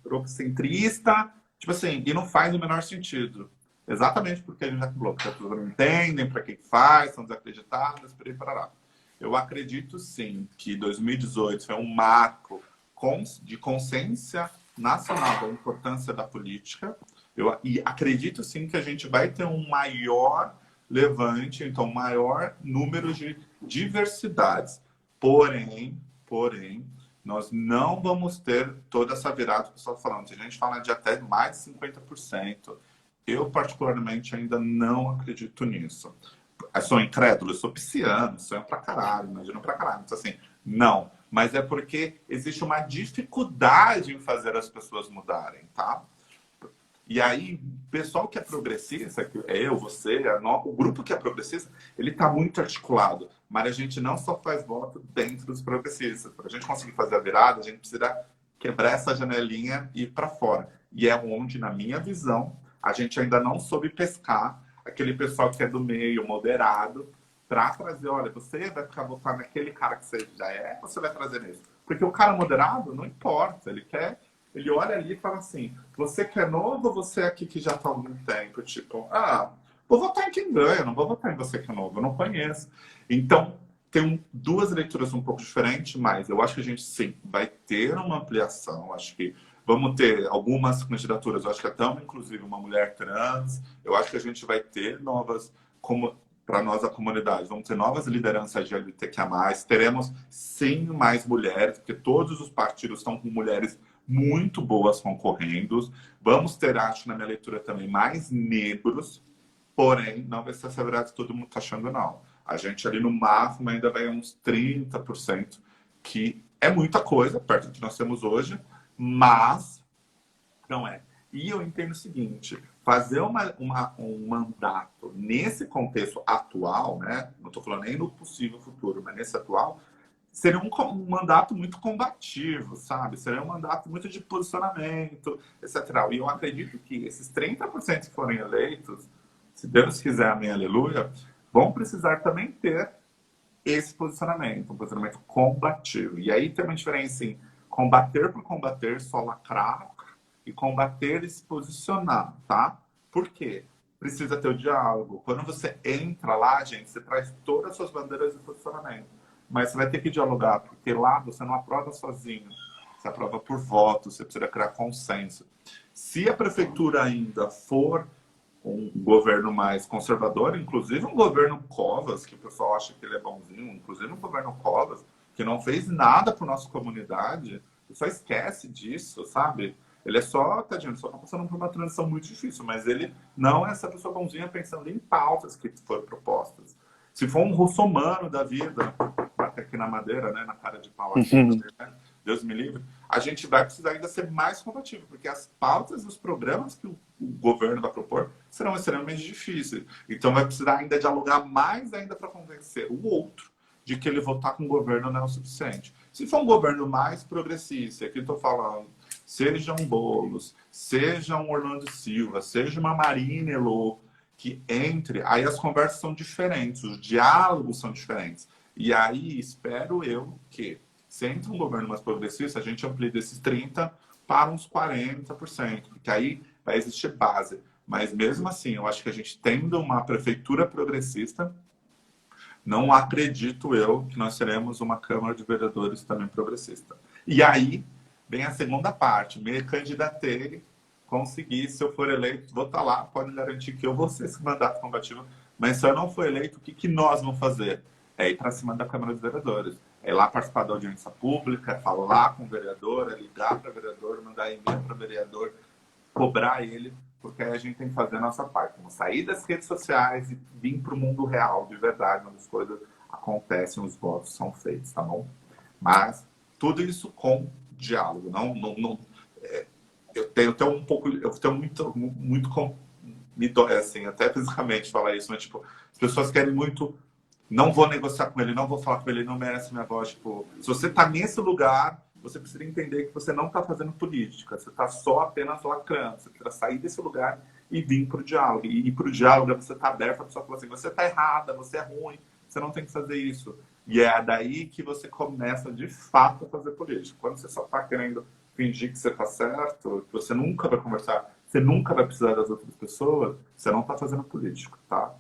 Speaker 2: eurocentrista, tipo assim, e não faz o menor sentido. Exatamente porque a gente já falou, porque as pessoas não entendem para que faz, são desacreditadas, por aí parará. Eu acredito sim que 2018 foi um marco de consciência nacional da importância da política. E acredito sim que a gente vai ter um maior levante, então maior número de diversidades. Porém, nós não vamos ter toda essa virada que o pessoal está falando. A gente fala de até mais de 50%. Eu, particularmente, ainda não acredito nisso. Eu sou incrédulo, eu sou pisciano, sonho pra caralho, imagino pra caralho. Então, assim, não. Mas é porque existe uma dificuldade em fazer as pessoas mudarem, tá? E aí, o pessoal que é progressista, que é eu, você, o grupo que é progressista, ele está muito articulado. Mas a gente não só faz voto dentro dos progressistas. Para a gente conseguir fazer a virada, a gente precisa quebrar essa janelinha e ir para fora. E é onde, na minha visão, a gente ainda não soube pescar aquele pessoal que é do meio, moderado, para trazer, olha, você vai ficar votando naquele cara que você já é, ou você vai trazer nesse? Porque o cara moderado, não importa, ele olha ali e fala assim, você que é novo ou você é aqui que já está há algum tempo? Tipo, vou votar em quem ganha, não vou votar em você que é novo, eu não conheço. Então, tem duas leituras um pouco diferentes, mas eu acho que a gente, sim, vai ter uma ampliação. Acho que vamos ter algumas candidaturas, eu acho que até inclusive uma mulher trans. Eu acho que a gente vai ter novas, como para nós a comunidade, vamos ter novas lideranças de LGBTQIA+. Teremos, sim, mais mulheres, porque todos os partidos estão com mulheres muito boas concorrendo. Vamos ter, acho, na minha leitura também, mais negros, porém, não vai ser essa verdade que todo mundo está achando, não. A gente ali no máximo ainda vai uns 30%, que é muita coisa, perto do que nós temos hoje, mas não é. E eu entendo o seguinte, fazer um mandato nesse contexto atual, né? Não estou falando nem no possível futuro, mas nesse atual, seria um mandato muito combativo, sabe? Seria um mandato muito de posicionamento, etc. E eu acredito que esses 30% que forem eleitos, se Deus quiser, amém, aleluia, vão precisar também ter esse posicionamento, um posicionamento combativo. E aí tem uma diferença em combater por combater, só lacrar, e combater e se posicionar, tá? Por quê? Precisa ter o diálogo. Quando você entra lá, gente, você traz todas as suas bandeiras de posicionamento. Mas você vai ter que dialogar, porque lá você não aprova sozinho. Você aprova por voto, você precisa criar consenso. Se a prefeitura ainda for um governo mais conservador, inclusive um governo Covas, que o pessoal acha que ele é bonzinho, inclusive um governo Covas, que não fez nada para nossa comunidade, só esquece disso, sabe? Ele é só, tadinho, ele só está passando por uma transição muito difícil, mas ele não é essa pessoa bonzinha pensando em pautas que foram propostas. Se for um russomano da vida, bater aqui na madeira, né, na cara de pau aqui,
Speaker 1: Uhum.
Speaker 2: né, Deus me livre, a gente vai precisar ainda ser mais combativo, porque as pautas e os programas que o governo vai propor serão extremamente difíceis. Então vai precisar ainda dialogar mais ainda para convencer o outro de que ele votar com o governo não é o suficiente. Se for um governo mais progressista, aqui estou falando, seja um Boulos, seja um Orlando Silva, seja uma Marina Elô, que entre, aí as conversas são diferentes, os diálogos são diferentes. E aí espero eu que, se entra um governo mais progressista, a gente amplie desses 30% para uns 40%, porque aí vai existir base. Mas mesmo assim, eu acho que a gente tendo uma prefeitura progressista não acredito eu que nós teremos uma Câmara de Vereadores também progressista. E aí vem a segunda parte, me candidatei, consegui, se eu for eleito, vou estar lá, pode garantir que eu vou ser esse mandato combativo, mas se eu não for eleito, o que, que nós vamos fazer? É ir para cima da Câmara dos Vereadores. É ir lá participar da audiência pública, é falar com o vereador, é ligar para o vereador, mandar e-mail para o vereador, cobrar ele, porque aí a gente tem que fazer a nossa parte. Vamos sair das redes sociais e vir para o mundo real, de verdade, onde as coisas acontecem, os votos são feitos, tá bom? Mas tudo isso com diálogo. Eu tenho um pouco, eu tenho muito me dói, assim, até fisicamente falar isso, mas tipo, as pessoas querem muito, não vou negociar com ele, não vou falar com ele, ele não merece minha voz. Tipo, se você tá nesse lugar, você precisa entender que você não está fazendo política, você está só apenas lacrando. Você precisa sair desse lugar e vir para o diálogo. E ir para o diálogo é você estar aberto, a pessoa fala assim, você está errada, você é ruim, você não tem que fazer isso. E é daí que você começa, de fato, a fazer política. Quando você só está querendo fingir que você está certo, que você nunca vai conversar, você nunca vai precisar das outras pessoas, você não está fazendo política, tá?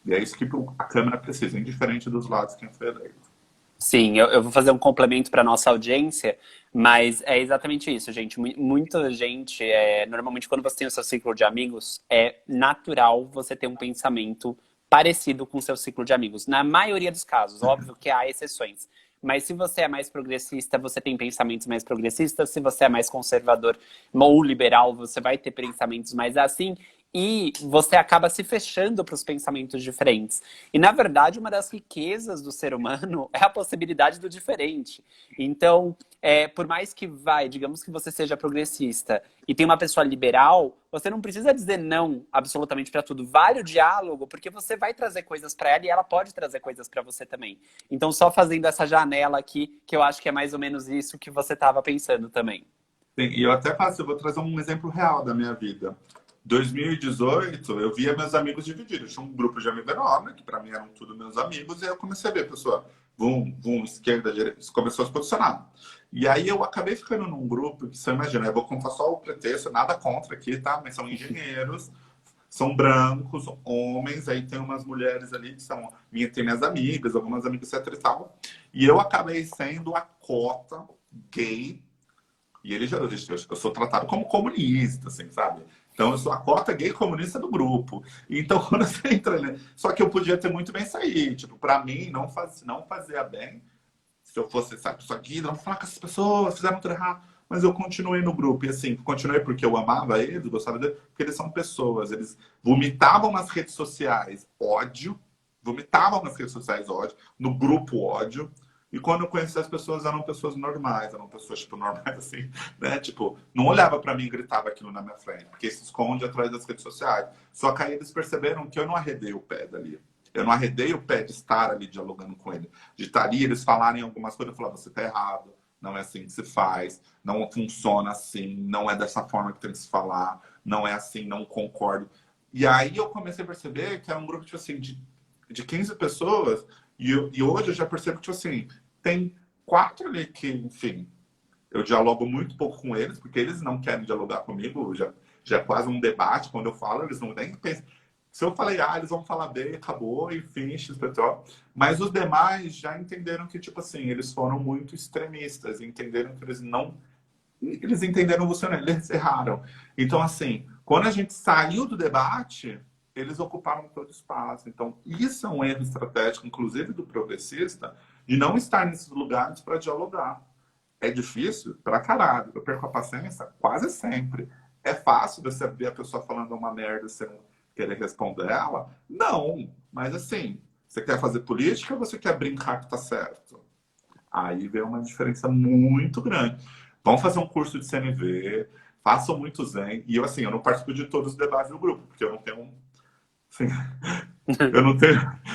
Speaker 2: E é isso que a Câmara precisa, indiferente dos lados quem foi eleito.
Speaker 1: Sim, eu vou fazer um complemento para nossa audiência, mas é exatamente isso, gente. Muita gente, normalmente quando você tem o seu ciclo de amigos, é natural você ter um pensamento parecido com o seu ciclo de amigos. Na maioria dos casos, óbvio que há exceções. Mas se você é mais progressista, você tem pensamentos mais progressistas. Se você é mais conservador ou liberal, você vai ter pensamentos mais assim. E você acaba se fechando para os pensamentos diferentes. E, na verdade, uma das riquezas do ser humano é a possibilidade do diferente. Então, por mais que digamos que você seja progressista e tem uma pessoa liberal, você não precisa dizer não absolutamente para tudo. Vale o diálogo, porque você vai trazer coisas para ela e ela pode trazer coisas para você também. Então, só fazendo essa janela aqui, que eu acho que é mais ou menos isso que você estava pensando também.
Speaker 2: Sim, e eu até faço, eu vou trazer um exemplo real da minha vida. 2018, eu via meus amigos divididos. Tinha um grupo de amigos enorme, que para mim eram tudo meus amigos, e aí eu comecei a ver a pessoa, esquerda, direita, começou a se posicionar. E aí eu acabei ficando num grupo que, você imagina, eu vou contar só o pretexto, nada contra aqui, tá? Mas são engenheiros, são brancos, homens, aí tem umas mulheres ali que são, tem minhas amigas, algumas amigas, etc e tal. E eu acabei sendo a cota gay. E eu sou tratado como comunista, assim, sabe? Então, eu sou a cota gay comunista do grupo. Então, quando você entra ali... Só que eu podia ter muito bem saído. Tipo, pra mim, não fazia bem. Se eu fosse, sabe, isso aqui, não falar com essas pessoas, fizeram tudo errado. Mas eu continuei no grupo. E assim, continuei porque eu amava eles, gostava deles, porque eles são pessoas. Eles vomitavam nas redes sociais ódio. Vomitavam nas redes sociais ódio. No grupo ódio. E quando eu conheci as pessoas, eram pessoas normais, eram pessoas, tipo, normais, assim, né? Tipo, não olhava pra mim e gritava aquilo na minha frente, porque se esconde atrás das redes sociais. Só que aí eles perceberam que eu não arredei o pé dali. Eu não arredei o pé de estar ali dialogando com ele. De estar ali, eles falarem algumas coisas, eu falava, você tá errado, não é assim que se faz, não funciona assim, não é dessa forma que tem que se falar, não é assim, não concordo. E aí eu comecei a perceber que era um grupo, tipo assim, de 15 pessoas, e hoje eu já percebo que, tipo assim, tem 4 ali que, enfim, eu dialogo muito pouco com eles, porque eles não querem dialogar comigo, já é quase um debate. Quando eu falo, eles não nem pensam. Se eu falei A, eles vão falar B, acabou, enfim, XPTO. Mas os demais já entenderam que, tipo assim, eles foram muito extremistas, entenderam que eles não... Eles entenderam você, né? Eles erraram. Então, assim, quando a gente saiu do debate, eles ocuparam todo o espaço. Então, isso é um erro estratégico, inclusive do progressista, de não estar nesses lugares para dialogar. É difícil pra caralho. Eu perco a paciência quase sempre. É fácil você ver a pessoa falando uma merda e você não querer responder ela? Não. Mas assim, você quer fazer política ou você quer brincar que tá certo? Aí vem uma diferença muito grande. Vão fazer um curso de CNV, façam muito Zen. E eu, assim, eu não participo de todos os debates do grupo, porque eu não tenho assim,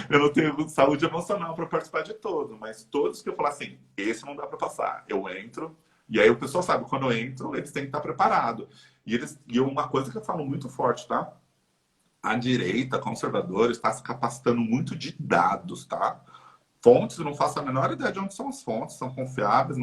Speaker 2: eu não tenho saúde emocional para participar de todos, mas todos que eu falar assim, esse não dá para passar. Eu entro, e aí o pessoal sabe, quando eu entro, eles têm que estar preparados. E uma coisa que eu falo muito forte, tá? A direita conservadora está se capacitando muito de dados, tá? Fontes, eu não faço a menor ideia de onde são as fontes, são confiáveis,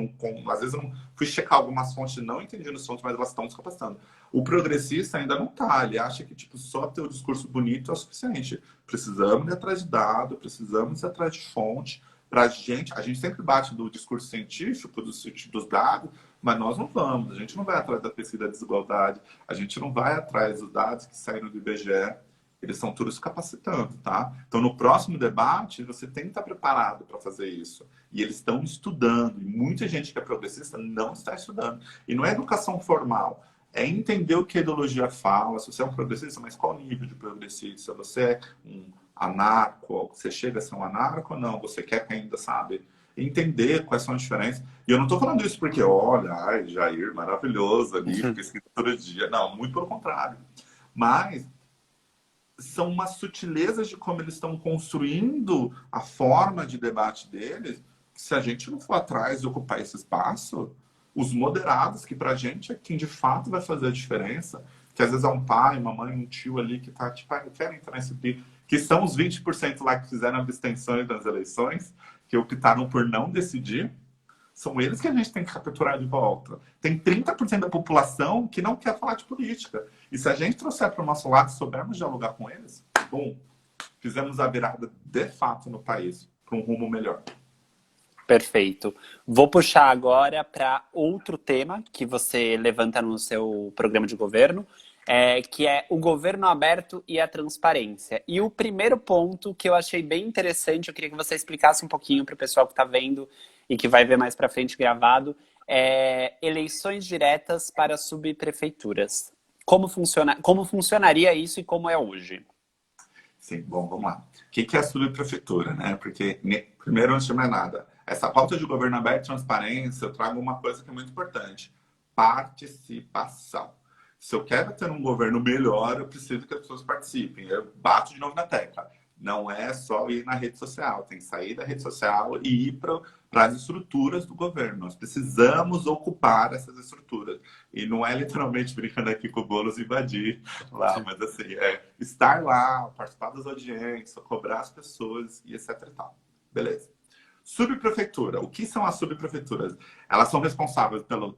Speaker 2: às vezes eu não fui checar algumas fontes e não entendi nos fontes, mas elas estão descapacitando. O progressista ainda não está, ele acha que tipo, só ter o discurso bonito é o suficiente. Precisamos ir atrás de dado, precisamos ir atrás de fonte, a gente sempre bate do discurso científico, dos dados, mas nós não vamos, a gente não vai atrás da pesquisa da desigualdade, a gente não vai atrás dos dados que saíram do IBGE, eles são todos capacitando, tá? Então, no próximo debate, você tem que estar preparado para fazer isso. E eles estão estudando. E muita gente que é progressista não está estudando. E não é educação formal. É entender o que a ideologia fala. Se você é um progressista, mas qual nível de progressista? Você é um anarco? Você chega a ser um anarco ou não? Você quer que ainda, sabe? Entender quais são as diferenças. E eu não estou falando isso porque, olha, ai, Jair, maravilhoso ali, pesquisa todo dia. Não, muito pelo contrário. Mas são umas sutilezas de como eles estão construindo a forma de debate deles, que se a gente não for atrás e ocupar esse espaço, os moderados, que pra gente é quem de fato vai fazer a diferença, que às vezes é um pai, uma mãe, um tio ali que tá tipo, eu quero entrar nesse pico, que são os 20% lá que fizeram abstenções nas eleições, que optaram por não decidir, são eles que a gente tem que capturar de volta. Tem 30% da população que não quer falar de política. E se a gente trouxer para o nosso lado e soubermos dialogar com eles, bom, fizemos a virada de fato no país para um rumo melhor.
Speaker 1: Perfeito. Vou puxar agora para outro tema que você levanta no seu programa de governo, que é o governo aberto e a transparência. E o primeiro ponto que eu achei bem interessante, eu queria que você explicasse um pouquinho para o pessoal que está vendo e que vai ver mais para frente gravado, eleições diretas para subprefeituras. Como funcionaria isso e como é hoje?
Speaker 2: Sim, bom, vamos lá. O que é a subprefeitura, né? Porque, primeiro, antes de mais nada, essa pauta de governo aberto e transparência, eu trago uma coisa que é muito importante: participação. Se eu quero ter um governo melhor, eu preciso que as pessoas participem. Eu bato de novo na tecla. Não é só ir na rede social, tem que sair da rede social e ir para as estruturas do governo. Nós precisamos ocupar essas estruturas. E não é literalmente brincando aqui com o Boulos e invadir lá, mas assim, estar lá, participar das audiências, cobrar as pessoas e etc e tal. Beleza. Subprefeitura. O que são as subprefeituras? Elas são responsáveis pelo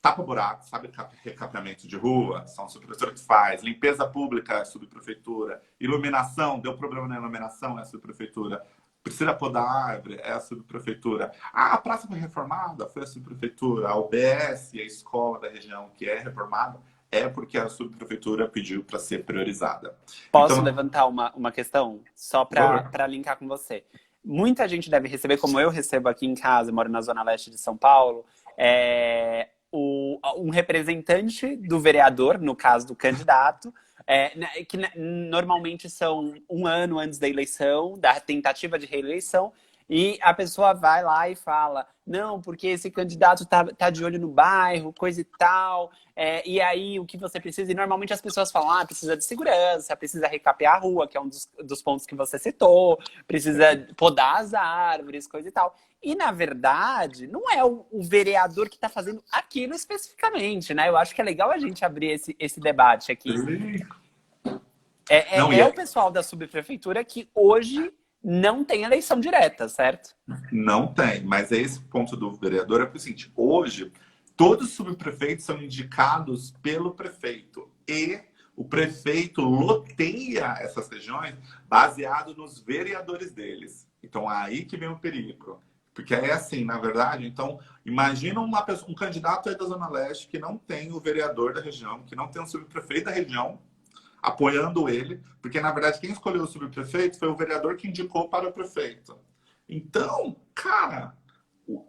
Speaker 2: tapa-buraco, sabe, recapeamento de rua, são a subprefeitura que faz. Limpeza pública é a subprefeitura. Iluminação, deu problema na iluminação, é a subprefeitura. Precisa podar árvore, é a subprefeitura. A praça foi reformada, foi a subprefeitura. A UBS, a escola da região que é reformada, é porque a subprefeitura pediu para ser priorizada.
Speaker 1: Posso
Speaker 2: então,
Speaker 1: levantar uma questão só para linkar com você? Muita gente deve receber, como eu recebo aqui em casa, eu moro na Zona Leste de São Paulo, um representante do vereador, no caso do candidato, que normalmente são um ano antes da eleição, da tentativa de reeleição, e a pessoa vai lá e fala, não, porque esse candidato tá de olho no bairro, coisa e tal, e aí o que você precisa, e normalmente as pessoas falam, precisa de segurança, precisa recapear a rua, que é um dos pontos que você citou, precisa podar as árvores, coisa e tal. E, na verdade, não é o vereador que está fazendo aquilo especificamente, né? Eu acho que é legal a gente abrir esse debate aqui. O pessoal da subprefeitura que hoje não tem eleição direta, certo?
Speaker 2: Não tem, mas é esse ponto do vereador é o seguinte: hoje, todos os subprefeitos são indicados pelo prefeito e o prefeito loteia essas regiões baseado nos vereadores deles. Então, aí que vem o perigo. Porque é assim, na verdade, então, imagina um candidato aí da Zona Leste que não tem o vereador da região, que não tem o subprefeito da região apoiando ele, porque, na verdade, quem escolheu o subprefeito foi o vereador que indicou para o prefeito. Então, cara,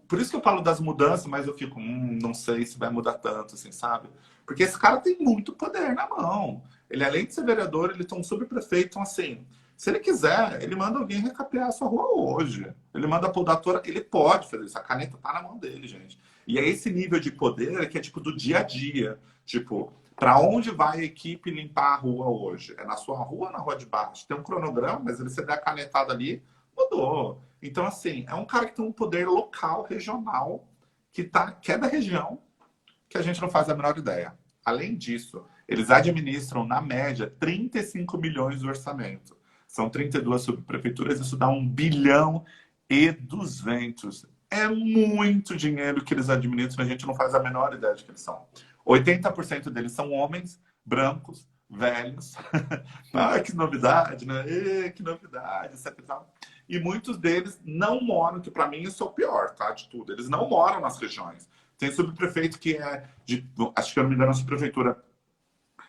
Speaker 2: por isso que eu falo das mudanças, mas eu fico, não sei se vai mudar tanto, assim, sabe? Porque esse cara tem muito poder na mão. Ele, além de ser vereador, ele tem um subprefeito, então, assim, se ele quiser, ele manda alguém recapear a sua rua hoje. Ele manda podar toda... Ele pode fazer isso. A caneta tá na mão dele, gente. E é esse nível de poder que é tipo do dia a dia. Tipo, para onde vai a equipe limpar a rua hoje? É na sua rua ou na rua de baixo? Tem um cronograma, mas ele você der a canetada ali, mudou. Então, assim, é um cara que tem um poder local, regional, que é da região, que a gente não faz a menor ideia. Além disso, eles administram, na média, 35 milhões de orçamento. São 32 subprefeituras, isso dá 1 bilhão e 200. É muito dinheiro que eles administram, a gente não faz a menor ideia de que eles são. 80% deles são homens, brancos, velhos. Ah, que novidade, né? Que novidade, etc. E muitos deles não moram, que para mim isso é o pior, tá? De tudo. Eles não moram nas regiões. Tem subprefeito que é acho que eu não me engano, a subprefeitura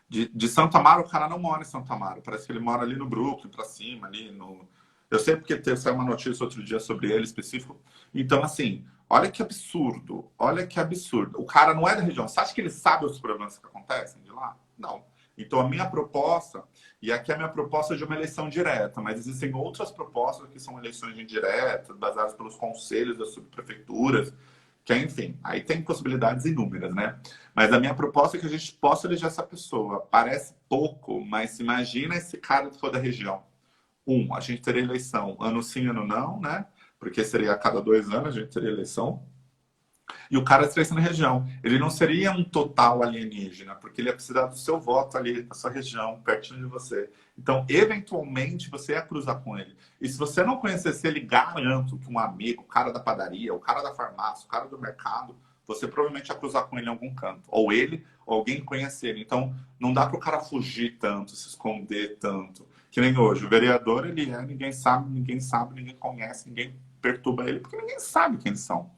Speaker 2: de Santo Amaro, o cara não mora em Santo Amaro. Parece que ele mora ali no Brooklyn, para cima, ali no. Eu sei porque saiu uma notícia outro dia sobre ele específico. Então, assim, olha que absurdo. Olha que absurdo. O cara não é da região. Você acha que ele sabe os problemas que acontecem de lá? Não. Então, a minha proposta, e aqui a minha proposta é de uma eleição direta, mas existem outras propostas que são eleições indiretas, baseadas pelos conselhos das subprefeituras, que, enfim, aí tem possibilidades inúmeras, né? Mas a minha proposta é que a gente possa eleger essa pessoa. Parece pouco, mas imagina esse cara que for da região. A gente teria eleição ano sim, ano não, né? Porque seria a cada 2 anos a gente teria eleição. E o cara estaria na região. Ele não seria um total alienígena, porque ele ia precisar do seu voto ali na sua região, pertinho de você. Então, eventualmente, você ia cruzar com ele. E se você não conhecesse ele, garanto que um amigo, o cara da padaria, o cara da farmácia, o cara do mercado, você provavelmente ia cruzar com ele em algum canto. Ou ele, ou alguém conhece ele. Então, não dá para o cara fugir tanto, se esconder tanto. Que nem hoje. O vereador, ele é, ninguém sabe, ninguém conhece, ninguém perturba ele, porque ninguém sabe quem eles são.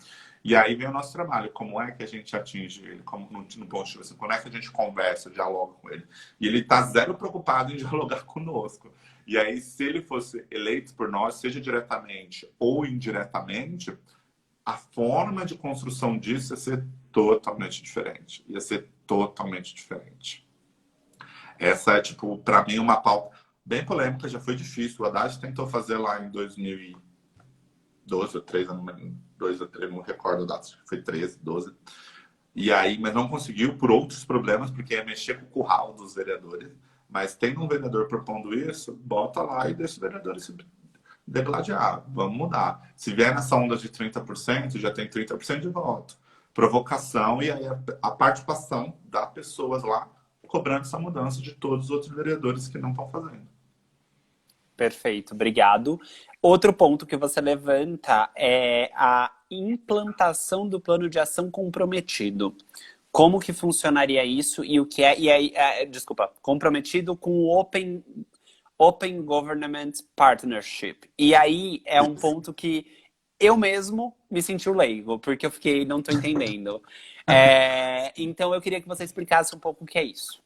Speaker 2: E aí vem o nosso trabalho, como é que a gente atinge ele, como no ponto de vista, como é que a gente conversa, dialoga com ele. E ele está zero preocupado em dialogar conosco. E aí, se ele fosse eleito por nós, seja diretamente ou indiretamente, a forma de construção disso ia ser totalmente diferente. Ia ser totalmente diferente. Essa é, tipo, para mim, uma pauta bem polêmica, já foi difícil. O Haddad tentou fazer lá em 2012 ou 13, 2 ou 3, não recordo a data, foi 13, 12. E aí, mas não conseguiu por outros problemas, porque ia mexer com o curral dos vereadores. Mas tem um vereador propondo isso, bota lá e deixa os vereadores se degladiar. Vamos mudar. Se vier nessa onda de 30%, já tem 30% de voto. Provocação e aí a participação das pessoas lá cobrando essa mudança de todos os outros vereadores que não estão fazendo.
Speaker 1: Perfeito, obrigado. Outro ponto que você levanta é a implantação do plano de ação comprometido. Como que funcionaria isso e o que é... E aí, desculpa, comprometido com o Open Government Partnership. E aí é um ponto que eu mesmo me senti o leigo, porque eu fiquei, não estou entendendo. Então eu queria que você explicasse um pouco o que é isso.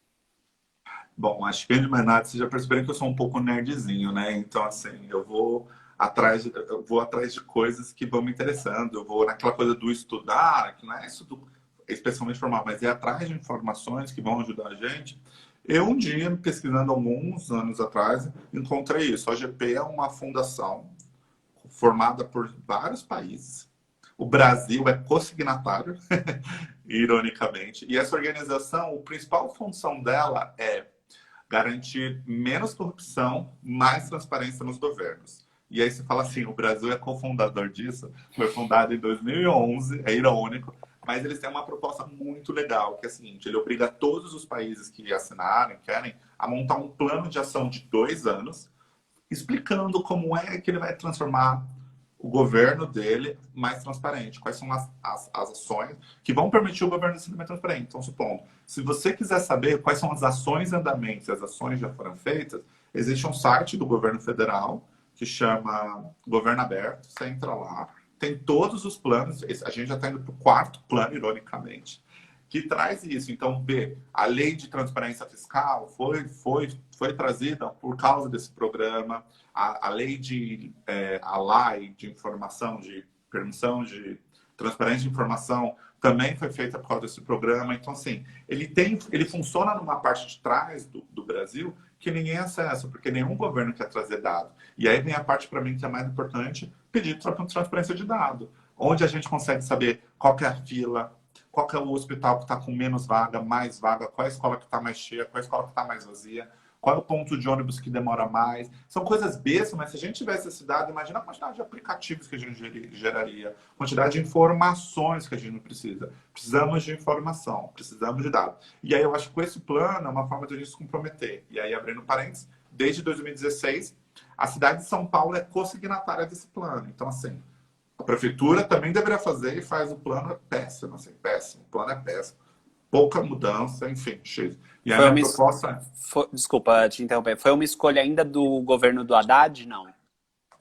Speaker 2: Bom, acho que antes de mais nada, vocês já perceberam que eu sou um pouco nerdzinho, né? Então, assim, eu vou atrás de coisas que vão me interessando. Eu vou naquela coisa do estudar, que não é estudo especialmente formal, mas é atrás de informações que vão ajudar a gente. Eu, um dia, pesquisando alguns anos atrás, encontrei isso. A OGP é uma fundação formada por vários países. O Brasil é consignatário, ironicamente. E essa organização, a principal função dela é garantir menos corrupção, mais transparência nos governos. E aí você fala assim, o Brasil é cofundador disso, foi fundado em 2011, é irônico, mas eles têm uma proposta muito legal, que é a seguinte, ele obriga todos os países que assinarem, querem, a montar um plano de ação de 2 anos, explicando como é que ele vai transformar o governo dele mais transparente. Quais são as ações que vão permitir o governo ser mais transparente. Então, supondo, se você quiser saber quais são as ações em andamento, se as ações já foram feitas, existe um site do governo federal que chama Governo Aberto. Você entra lá, tem todos os planos. A gente já está indo para o 4º plano, ironicamente, que traz isso. Então, B, a lei de transparência fiscal foi trazida por causa desse programa. A lei a LAI de informação, de permissão de transparência de informação, também foi feita por causa desse programa. Então, assim, ele funciona numa parte de trás do Brasil que ninguém acessa, porque nenhum governo quer trazer dado. E aí vem a parte, para mim, que é mais importante, pedir transparência de dado. Onde a gente consegue saber qual que é a fila, qual que é o hospital que está com menos vaga, mais vaga, qual é a escola que está mais cheia, qual é a escola que está mais vazia, qual é o ponto de ônibus que demora mais. São coisas bestas, mas se a gente tivesse esse dado, imagina a quantidade de aplicativos que a gente geraria, a quantidade de informações que a gente não precisa. Precisamos de informação, precisamos de dados. E aí eu acho que com esse plano é uma forma de a gente se comprometer. E aí, abrindo parênteses, desde 2016, A cidade de São Paulo é consignatária desse plano. Então, assim, a prefeitura também deveria fazer e faz o plano é péssimo, assim, péssimo. O plano é péssimo. Pouca mudança, enfim, X. E a
Speaker 1: Foi
Speaker 2: minha
Speaker 1: uma
Speaker 2: proposta,
Speaker 1: Desculpa te interromper. Foi uma escolha ainda do governo do Haddad? Não.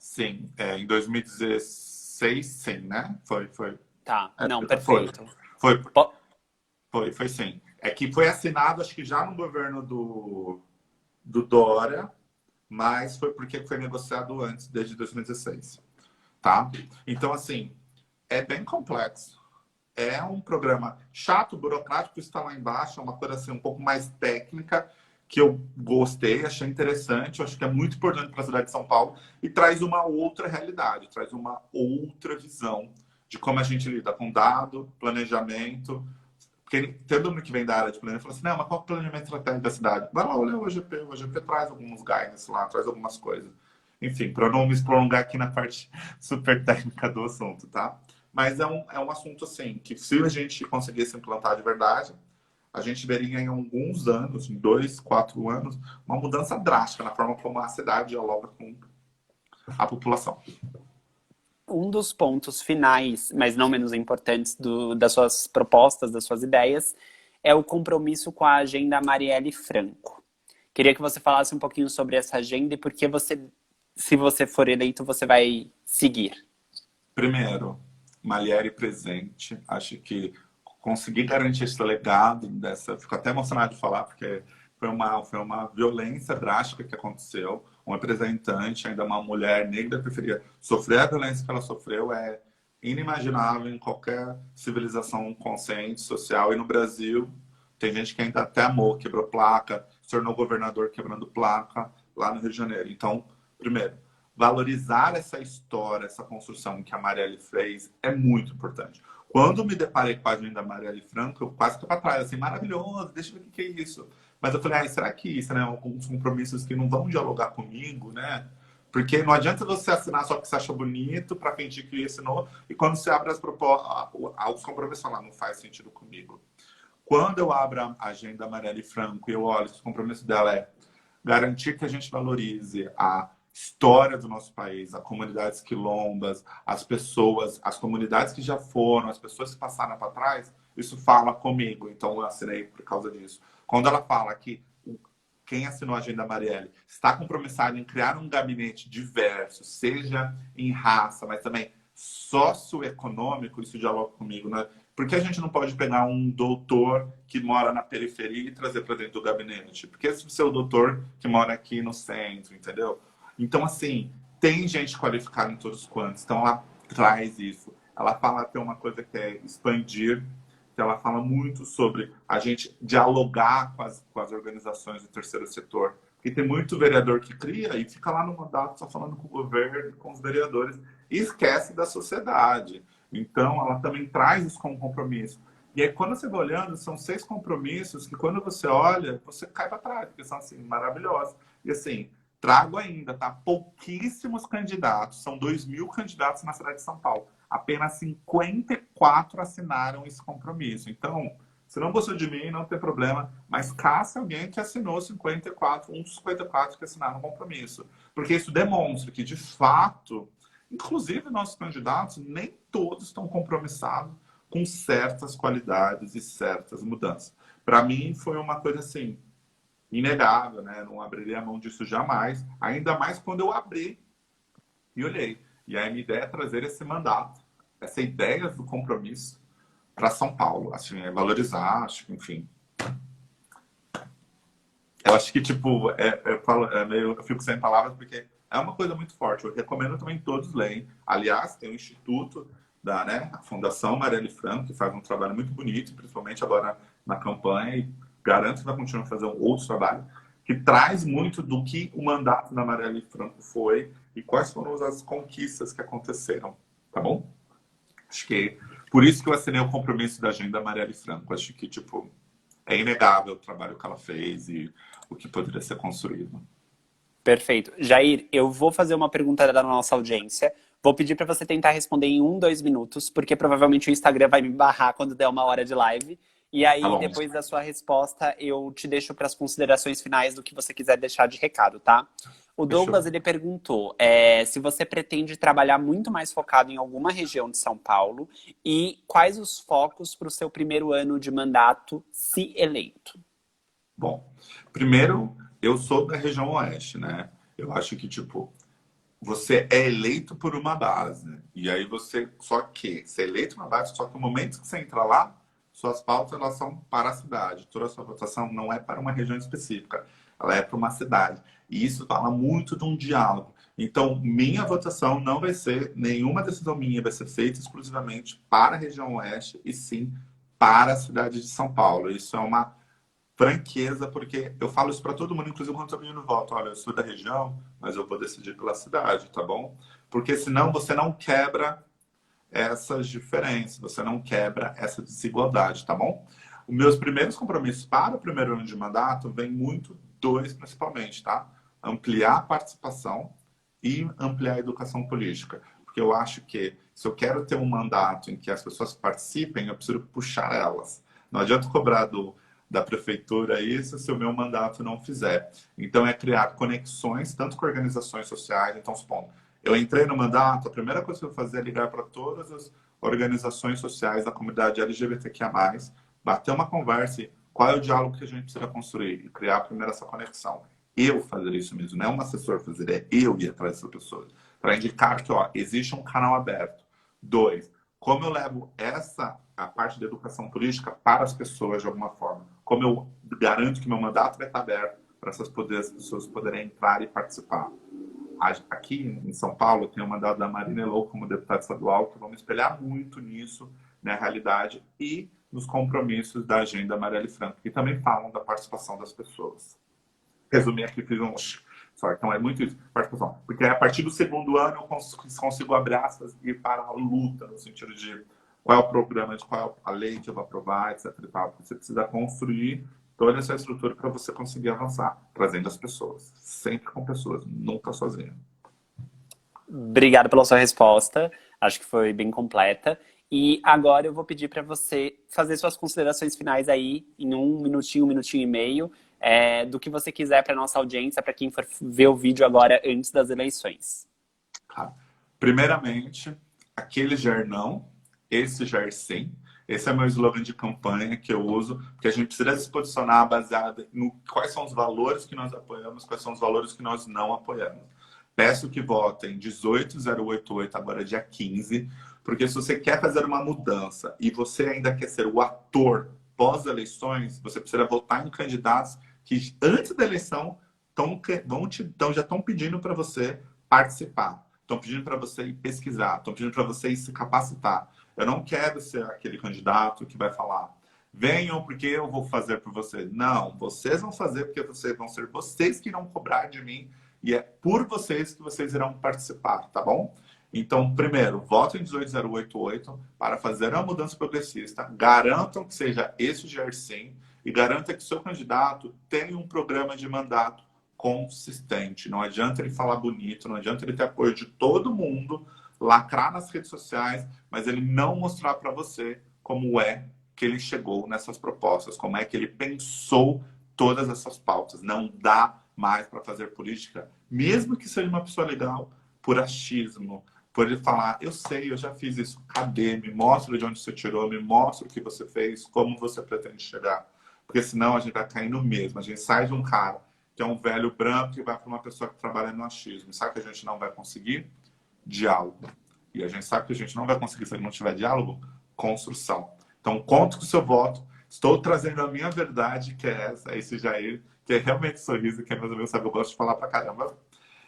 Speaker 2: sim, em 2016, sim, né? Foi.
Speaker 1: Tá. Não,
Speaker 2: Foi.
Speaker 1: perfeito.
Speaker 2: Foi,
Speaker 1: Po-
Speaker 2: foi sim. É que foi assinado, acho que já no governo do Dória, mas foi porque foi negociado antes, desde 2016, tá? Então, assim, é bem complexo. É um programa chato, burocrático, está lá embaixo, é uma coisa assim um pouco mais técnica, que eu gostei, achei interessante, eu acho que é muito importante para a cidade de São Paulo e traz uma outra realidade, traz uma outra visão de como a gente lida com dado, planejamento. Porque todo mundo que vem da área de planejamento fala assim, não, mas qual é o planejamento estratégico da cidade? Vai lá olha o OGP traz alguns guidelines lá, traz algumas coisas. Enfim, para não me prolongar aqui na parte super técnica do assunto, tá? Mas é um assunto, assim, que se a gente conseguisse implantar de verdade, a gente veria em alguns anos, em 2, 4 anos, uma mudança drástica na forma como a cidade dialoga com a população.
Speaker 1: Um dos pontos finais, mas não menos importantes das suas propostas, das suas ideias, é o compromisso com a agenda Marielle Franco. Queria que você falasse um pouquinho sobre essa agenda e por que você, se você for eleito, você vai seguir.
Speaker 2: Primeiro, Malieri presente. Acho que conseguir garantir esse legado dessa. Fico até emocionado de falar, porque foi uma violência drástica que aconteceu. Um representante, ainda uma mulher negra, preferia sofrer a violência que ela sofreu. É inimaginável em qualquer civilização consciente, social. E no Brasil, tem gente que ainda até amou, quebrou placa, se tornou governador quebrando placa lá no Rio de Janeiro. Então, primeiro, valorizar essa história, essa construção que a Marielle fez é muito importante. Quando me deparei com a agenda da Marielle Franco, eu quase que para trás, assim, maravilhoso, deixa eu ver o que é isso. Mas eu falei, será que isso, né, alguns compromissos que não vão dialogar comigo, né? Porque não adianta você assinar só porque você acha bonito para fingir que assinou, e quando você abre as propostas, os compromissos lá não faz sentido comigo. Quando eu abro a agenda da Marielle Franco e eu olho, o compromisso dela é garantir que a gente valorize a história do nosso país, as comunidades quilombas, as pessoas, as comunidades que já foram, as pessoas que passaram para trás, isso fala comigo, então eu assinei por causa disso. Quando ela fala que quem assinou a Agenda Marielle está compromissado em criar um gabinete diverso, seja em raça, mas também socioeconômico, isso dialoga comigo, né? Por que a gente não pode pegar um doutor que mora na periferia e trazer para dentro do gabinete? Por que esse seu doutor que mora aqui no centro, entendeu? Então, assim, tem gente qualificada em todos os quantos. Então, ela traz isso. Ela fala até uma coisa que é expandir, que ela fala muito sobre a gente dialogar com as organizações do terceiro setor. Porque tem muito vereador que cria e fica lá no mandato só falando com o governo, com os vereadores, e esquece da sociedade. Então, ela também traz isso como compromisso. E aí, quando você vai olhando, são 6 compromissos que, quando você olha, você cai para trás, porque são, assim, maravilhosos. E, assim, trago ainda, tá? Pouquíssimos candidatos, são 2.000 candidatos na cidade de São Paulo. Apenas 54 assinaram esse compromisso. Então, se não gostou de mim, não tem problema, mas caça alguém que assinou 54, um dos 54 que assinaram o compromisso. Porque isso demonstra que, de fato, inclusive nossos candidatos, nem todos estão compromissados com certas qualidades e certas mudanças. Para mim, foi uma coisa assim, inegável, né? Não abriria a mão disso jamais, ainda mais quando eu abri e olhei. E aí a minha ideia é trazer esse mandato, essa ideia do compromisso para São Paulo, assim, é valorizar, acho que, enfim. Eu acho que, tipo, eu fico sem palavras porque é uma coisa muito forte. Eu recomendo também que todos leem. Aliás, tem o Instituto a Fundação Marielle Franco, que faz um trabalho muito bonito, principalmente agora na campanha, e garanto que vai continuar fazendo outros trabalhos, que traz muito do que o mandato da Marielle Franco foi e quais foram as conquistas que aconteceram, tá bom? Acho que por isso que eu assinei o compromisso da agenda Marielle Franco. Acho que, tipo, é inegável o trabalho que ela fez e o que poderia ser construído.
Speaker 1: Perfeito. Jair, eu vou fazer uma pergunta da nossa audiência. Vou pedir para você tentar responder em 1, 2 minutos, porque provavelmente o Instagram vai me barrar quando der 1 hora de live. E
Speaker 2: Tá
Speaker 1: aí,
Speaker 2: bom.
Speaker 1: depois da sua resposta, eu te deixo para as considerações finais do que você quiser deixar de recado, tá? O Douglas,
Speaker 2: Fechou.
Speaker 1: ele perguntou se você pretende trabalhar muito mais focado em alguma região de São Paulo e quais os focos para o seu primeiro ano de mandato, se eleito.
Speaker 2: Bom, primeiro, eu sou da região oeste, né? Eu acho que, tipo, você é eleito por uma base. E aí você é eleito por uma base, só que no momento que você entra lá, suas pautas elas são para a cidade. Toda a sua votação não é para uma região específica, ela é para uma cidade. E isso fala muito de um diálogo. Então, minha votação não vai ser, nenhuma decisão minha vai ser feita exclusivamente para a região oeste, e sim para a cidade de São Paulo. Isso é uma franqueza, porque eu falo isso para todo mundo, inclusive quando eu estou pedindo voto. Olha, eu sou da região, mas eu vou decidir pela cidade, tá bom? Porque senão você não quebra essas diferenças, você não quebra essa desigualdade, tá bom? Os meus primeiros compromissos para o primeiro ano de mandato vem muito dois, principalmente, tá? Ampliar a participação e ampliar a educação política. Porque eu acho que se eu quero ter um mandato em que as pessoas participem, eu preciso puxar elas. Não adianta cobrar da prefeitura isso se o meu mandato não fizer. Então, é criar conexões, tanto com organizações sociais. Então, supondo, eu entrei no mandato, a primeira coisa que eu vou fazer é ligar para todas as organizações sociais da comunidade LGBTQIA+, bater uma conversa e qual é o diálogo que a gente precisa construir e criar primeiro essa conexão. Eu fazer isso mesmo, não é um assessor fazer, é eu ir atrás dessa pessoa. Para indicar que, ó, existe um canal aberto. Dois, como eu levo a parte da educação política para as pessoas de alguma forma? Como eu garanto que meu mandato vai estar aberto para essas pessoas poderem entrar e participar? Aqui em São Paulo, eu tenho o mandato da Marina Elô como deputada estadual, que vamos espelhar muito nisso, na realidade, e nos compromissos da agenda Marielle Franco, que também falam da participação das pessoas. Resumir aqui, fiz um... Só, então é muito isso, participação. Porque a partir do segundo ano eu consigo abrir aspas e ir para a luta, no sentido de qual é o programa, de qual é a lei que eu vou aprovar, etc. E tal. Você precisa construir toda essa estrutura para você conseguir avançar, trazendo as pessoas. Sempre com pessoas, nunca sozinho.
Speaker 1: Obrigado pela sua resposta. Acho que foi bem completa. E agora eu vou pedir para você fazer suas considerações finais aí em um minutinho e meio, do que você quiser para nossa audiência, para quem for ver o vídeo agora antes das eleições.
Speaker 2: Tá. Primeiramente, aquele ger não, esse ger sim. Esse é meu slogan de campanha que eu uso, porque a gente precisa se posicionar baseado no quais são os valores que nós apoiamos, quais são os valores que nós não apoiamos. Peço que votem 18088, agora dia 15, porque se você quer fazer uma mudança e você ainda quer ser o ator pós-eleições, você precisa votar em candidatos que antes da eleição já estão pedindo para você participar. Estão pedindo para você ir pesquisar, estão pedindo para você ir se capacitar. Eu não quero ser aquele candidato que vai falar: venham porque eu vou fazer por vocês. Não, vocês vão fazer porque vocês vão ser vocês que irão cobrar de mim e é por vocês que vocês irão participar, tá bom? Então, primeiro, votem 18088 para fazer uma mudança progressista. Garantam que seja esse o GERSIM e garanta que seu candidato tenha um programa de mandato consistente. Não adianta ele falar bonito, não adianta ele ter apoio de todo mundo, lacrar nas redes sociais, mas ele não mostrar para você como é que ele chegou nessas propostas, como é que ele pensou todas essas pautas. Não dá mais para fazer política, mesmo que seja uma pessoa legal, por achismo, por ele falar: eu sei, eu já fiz isso, cadê? Me mostra de onde você tirou, me mostra o que você fez, como você pretende chegar. Porque senão a gente vai cair no mesmo. A gente sai de um cara que é um velho branco e vai para uma pessoa que trabalha no achismo. Sabe que a gente não vai conseguir? Diálogo. E a gente sabe que a gente não vai conseguir se não tiver diálogo? Construção. Então, conto com o seu voto. Estou trazendo a minha verdade, que é essa, esse Jair, que é realmente sorriso, que é meus amigos sabem, eu gosto de falar pra caramba.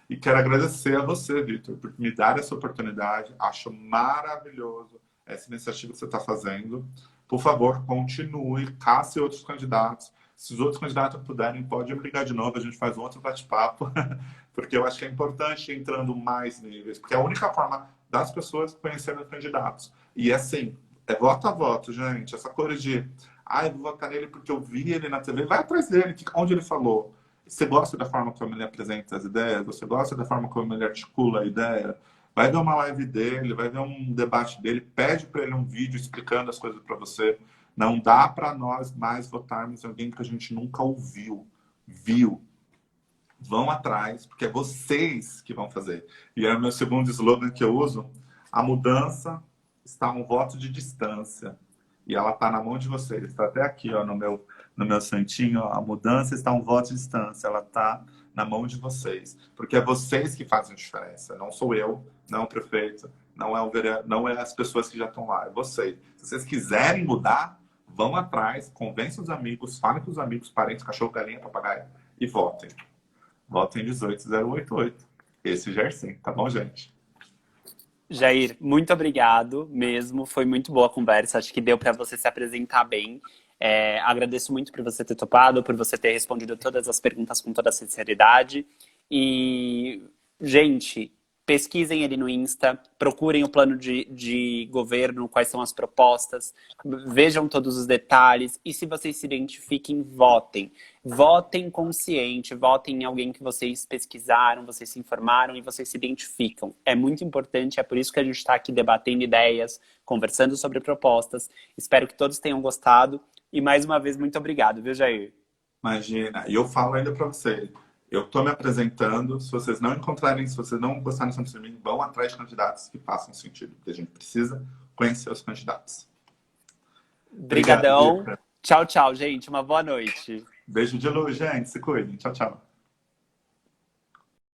Speaker 2: E quero agradecer a você, Vitor, por me dar essa oportunidade. Acho maravilhoso essa iniciativa que você está fazendo. Por favor, continue, casse outros candidatos. Se os outros candidatos puderem, pode me ligar de novo, a gente faz um outro bate-papo, porque eu acho que é importante ir entrando mais níveis, porque é a única forma das pessoas conhecerem os candidatos. E assim, é voto a voto, gente. Essa coisa de, eu vou votar nele porque eu vi ele na TV, vai atrás dele, onde ele falou. Você gosta da forma como ele apresenta as ideias? Você gosta da forma como ele articula a ideia? Vai ver uma live dele, vai ver um debate dele, pede para ele um vídeo explicando as coisas para você. Não dá para nós mais votarmos em alguém que a gente nunca ouviu, viu. Vão atrás, porque é vocês que vão fazer. E é o meu segundo slogan que eu uso: a mudança está a um voto de distância. E ela está na mão de vocês. Está até aqui, ó, no meu santinho. Ó, a mudança está a um voto de distância. Ela está na mão de vocês. Porque é vocês que fazem a diferença. Não sou eu, não é o prefeito, não é o vereador, não é as pessoas que já estão lá. É vocês. Se vocês quiserem mudar, vão atrás, convençam os amigos, falem com os amigos, parentes, cachorro, galinha, papagaio e votem. Votem 18088. Esse Gersim, tá bom, gente?
Speaker 1: Jair, muito obrigado mesmo. Foi muito boa a conversa. Acho que deu para você se apresentar bem. Agradeço muito por você ter topado, por você ter respondido todas as perguntas com toda a sinceridade. E, gente, pesquisem ele no Insta, procurem o plano de governo, quais são as propostas, vejam todos os detalhes e se vocês se identifiquem, votem. Votem consciente, votem em alguém que vocês pesquisaram, vocês se informaram e vocês se identificam. É muito importante, é por isso que a gente está aqui debatendo ideias, conversando sobre propostas. Espero que todos tenham gostado. E mais uma vez, muito obrigado, viu, Jair?
Speaker 2: Imagina. E eu falo ainda para você. Eu estou me apresentando. Se vocês não encontrarem, se vocês não gostarem de mim, vão atrás de candidatos que façam sentido. Porque a gente precisa conhecer os candidatos. Obrigado,
Speaker 1: Brigadão.
Speaker 2: Bia.
Speaker 1: Tchau, tchau, gente. Uma boa noite.
Speaker 2: Beijo de luz, gente. Se cuidem. Tchau, tchau.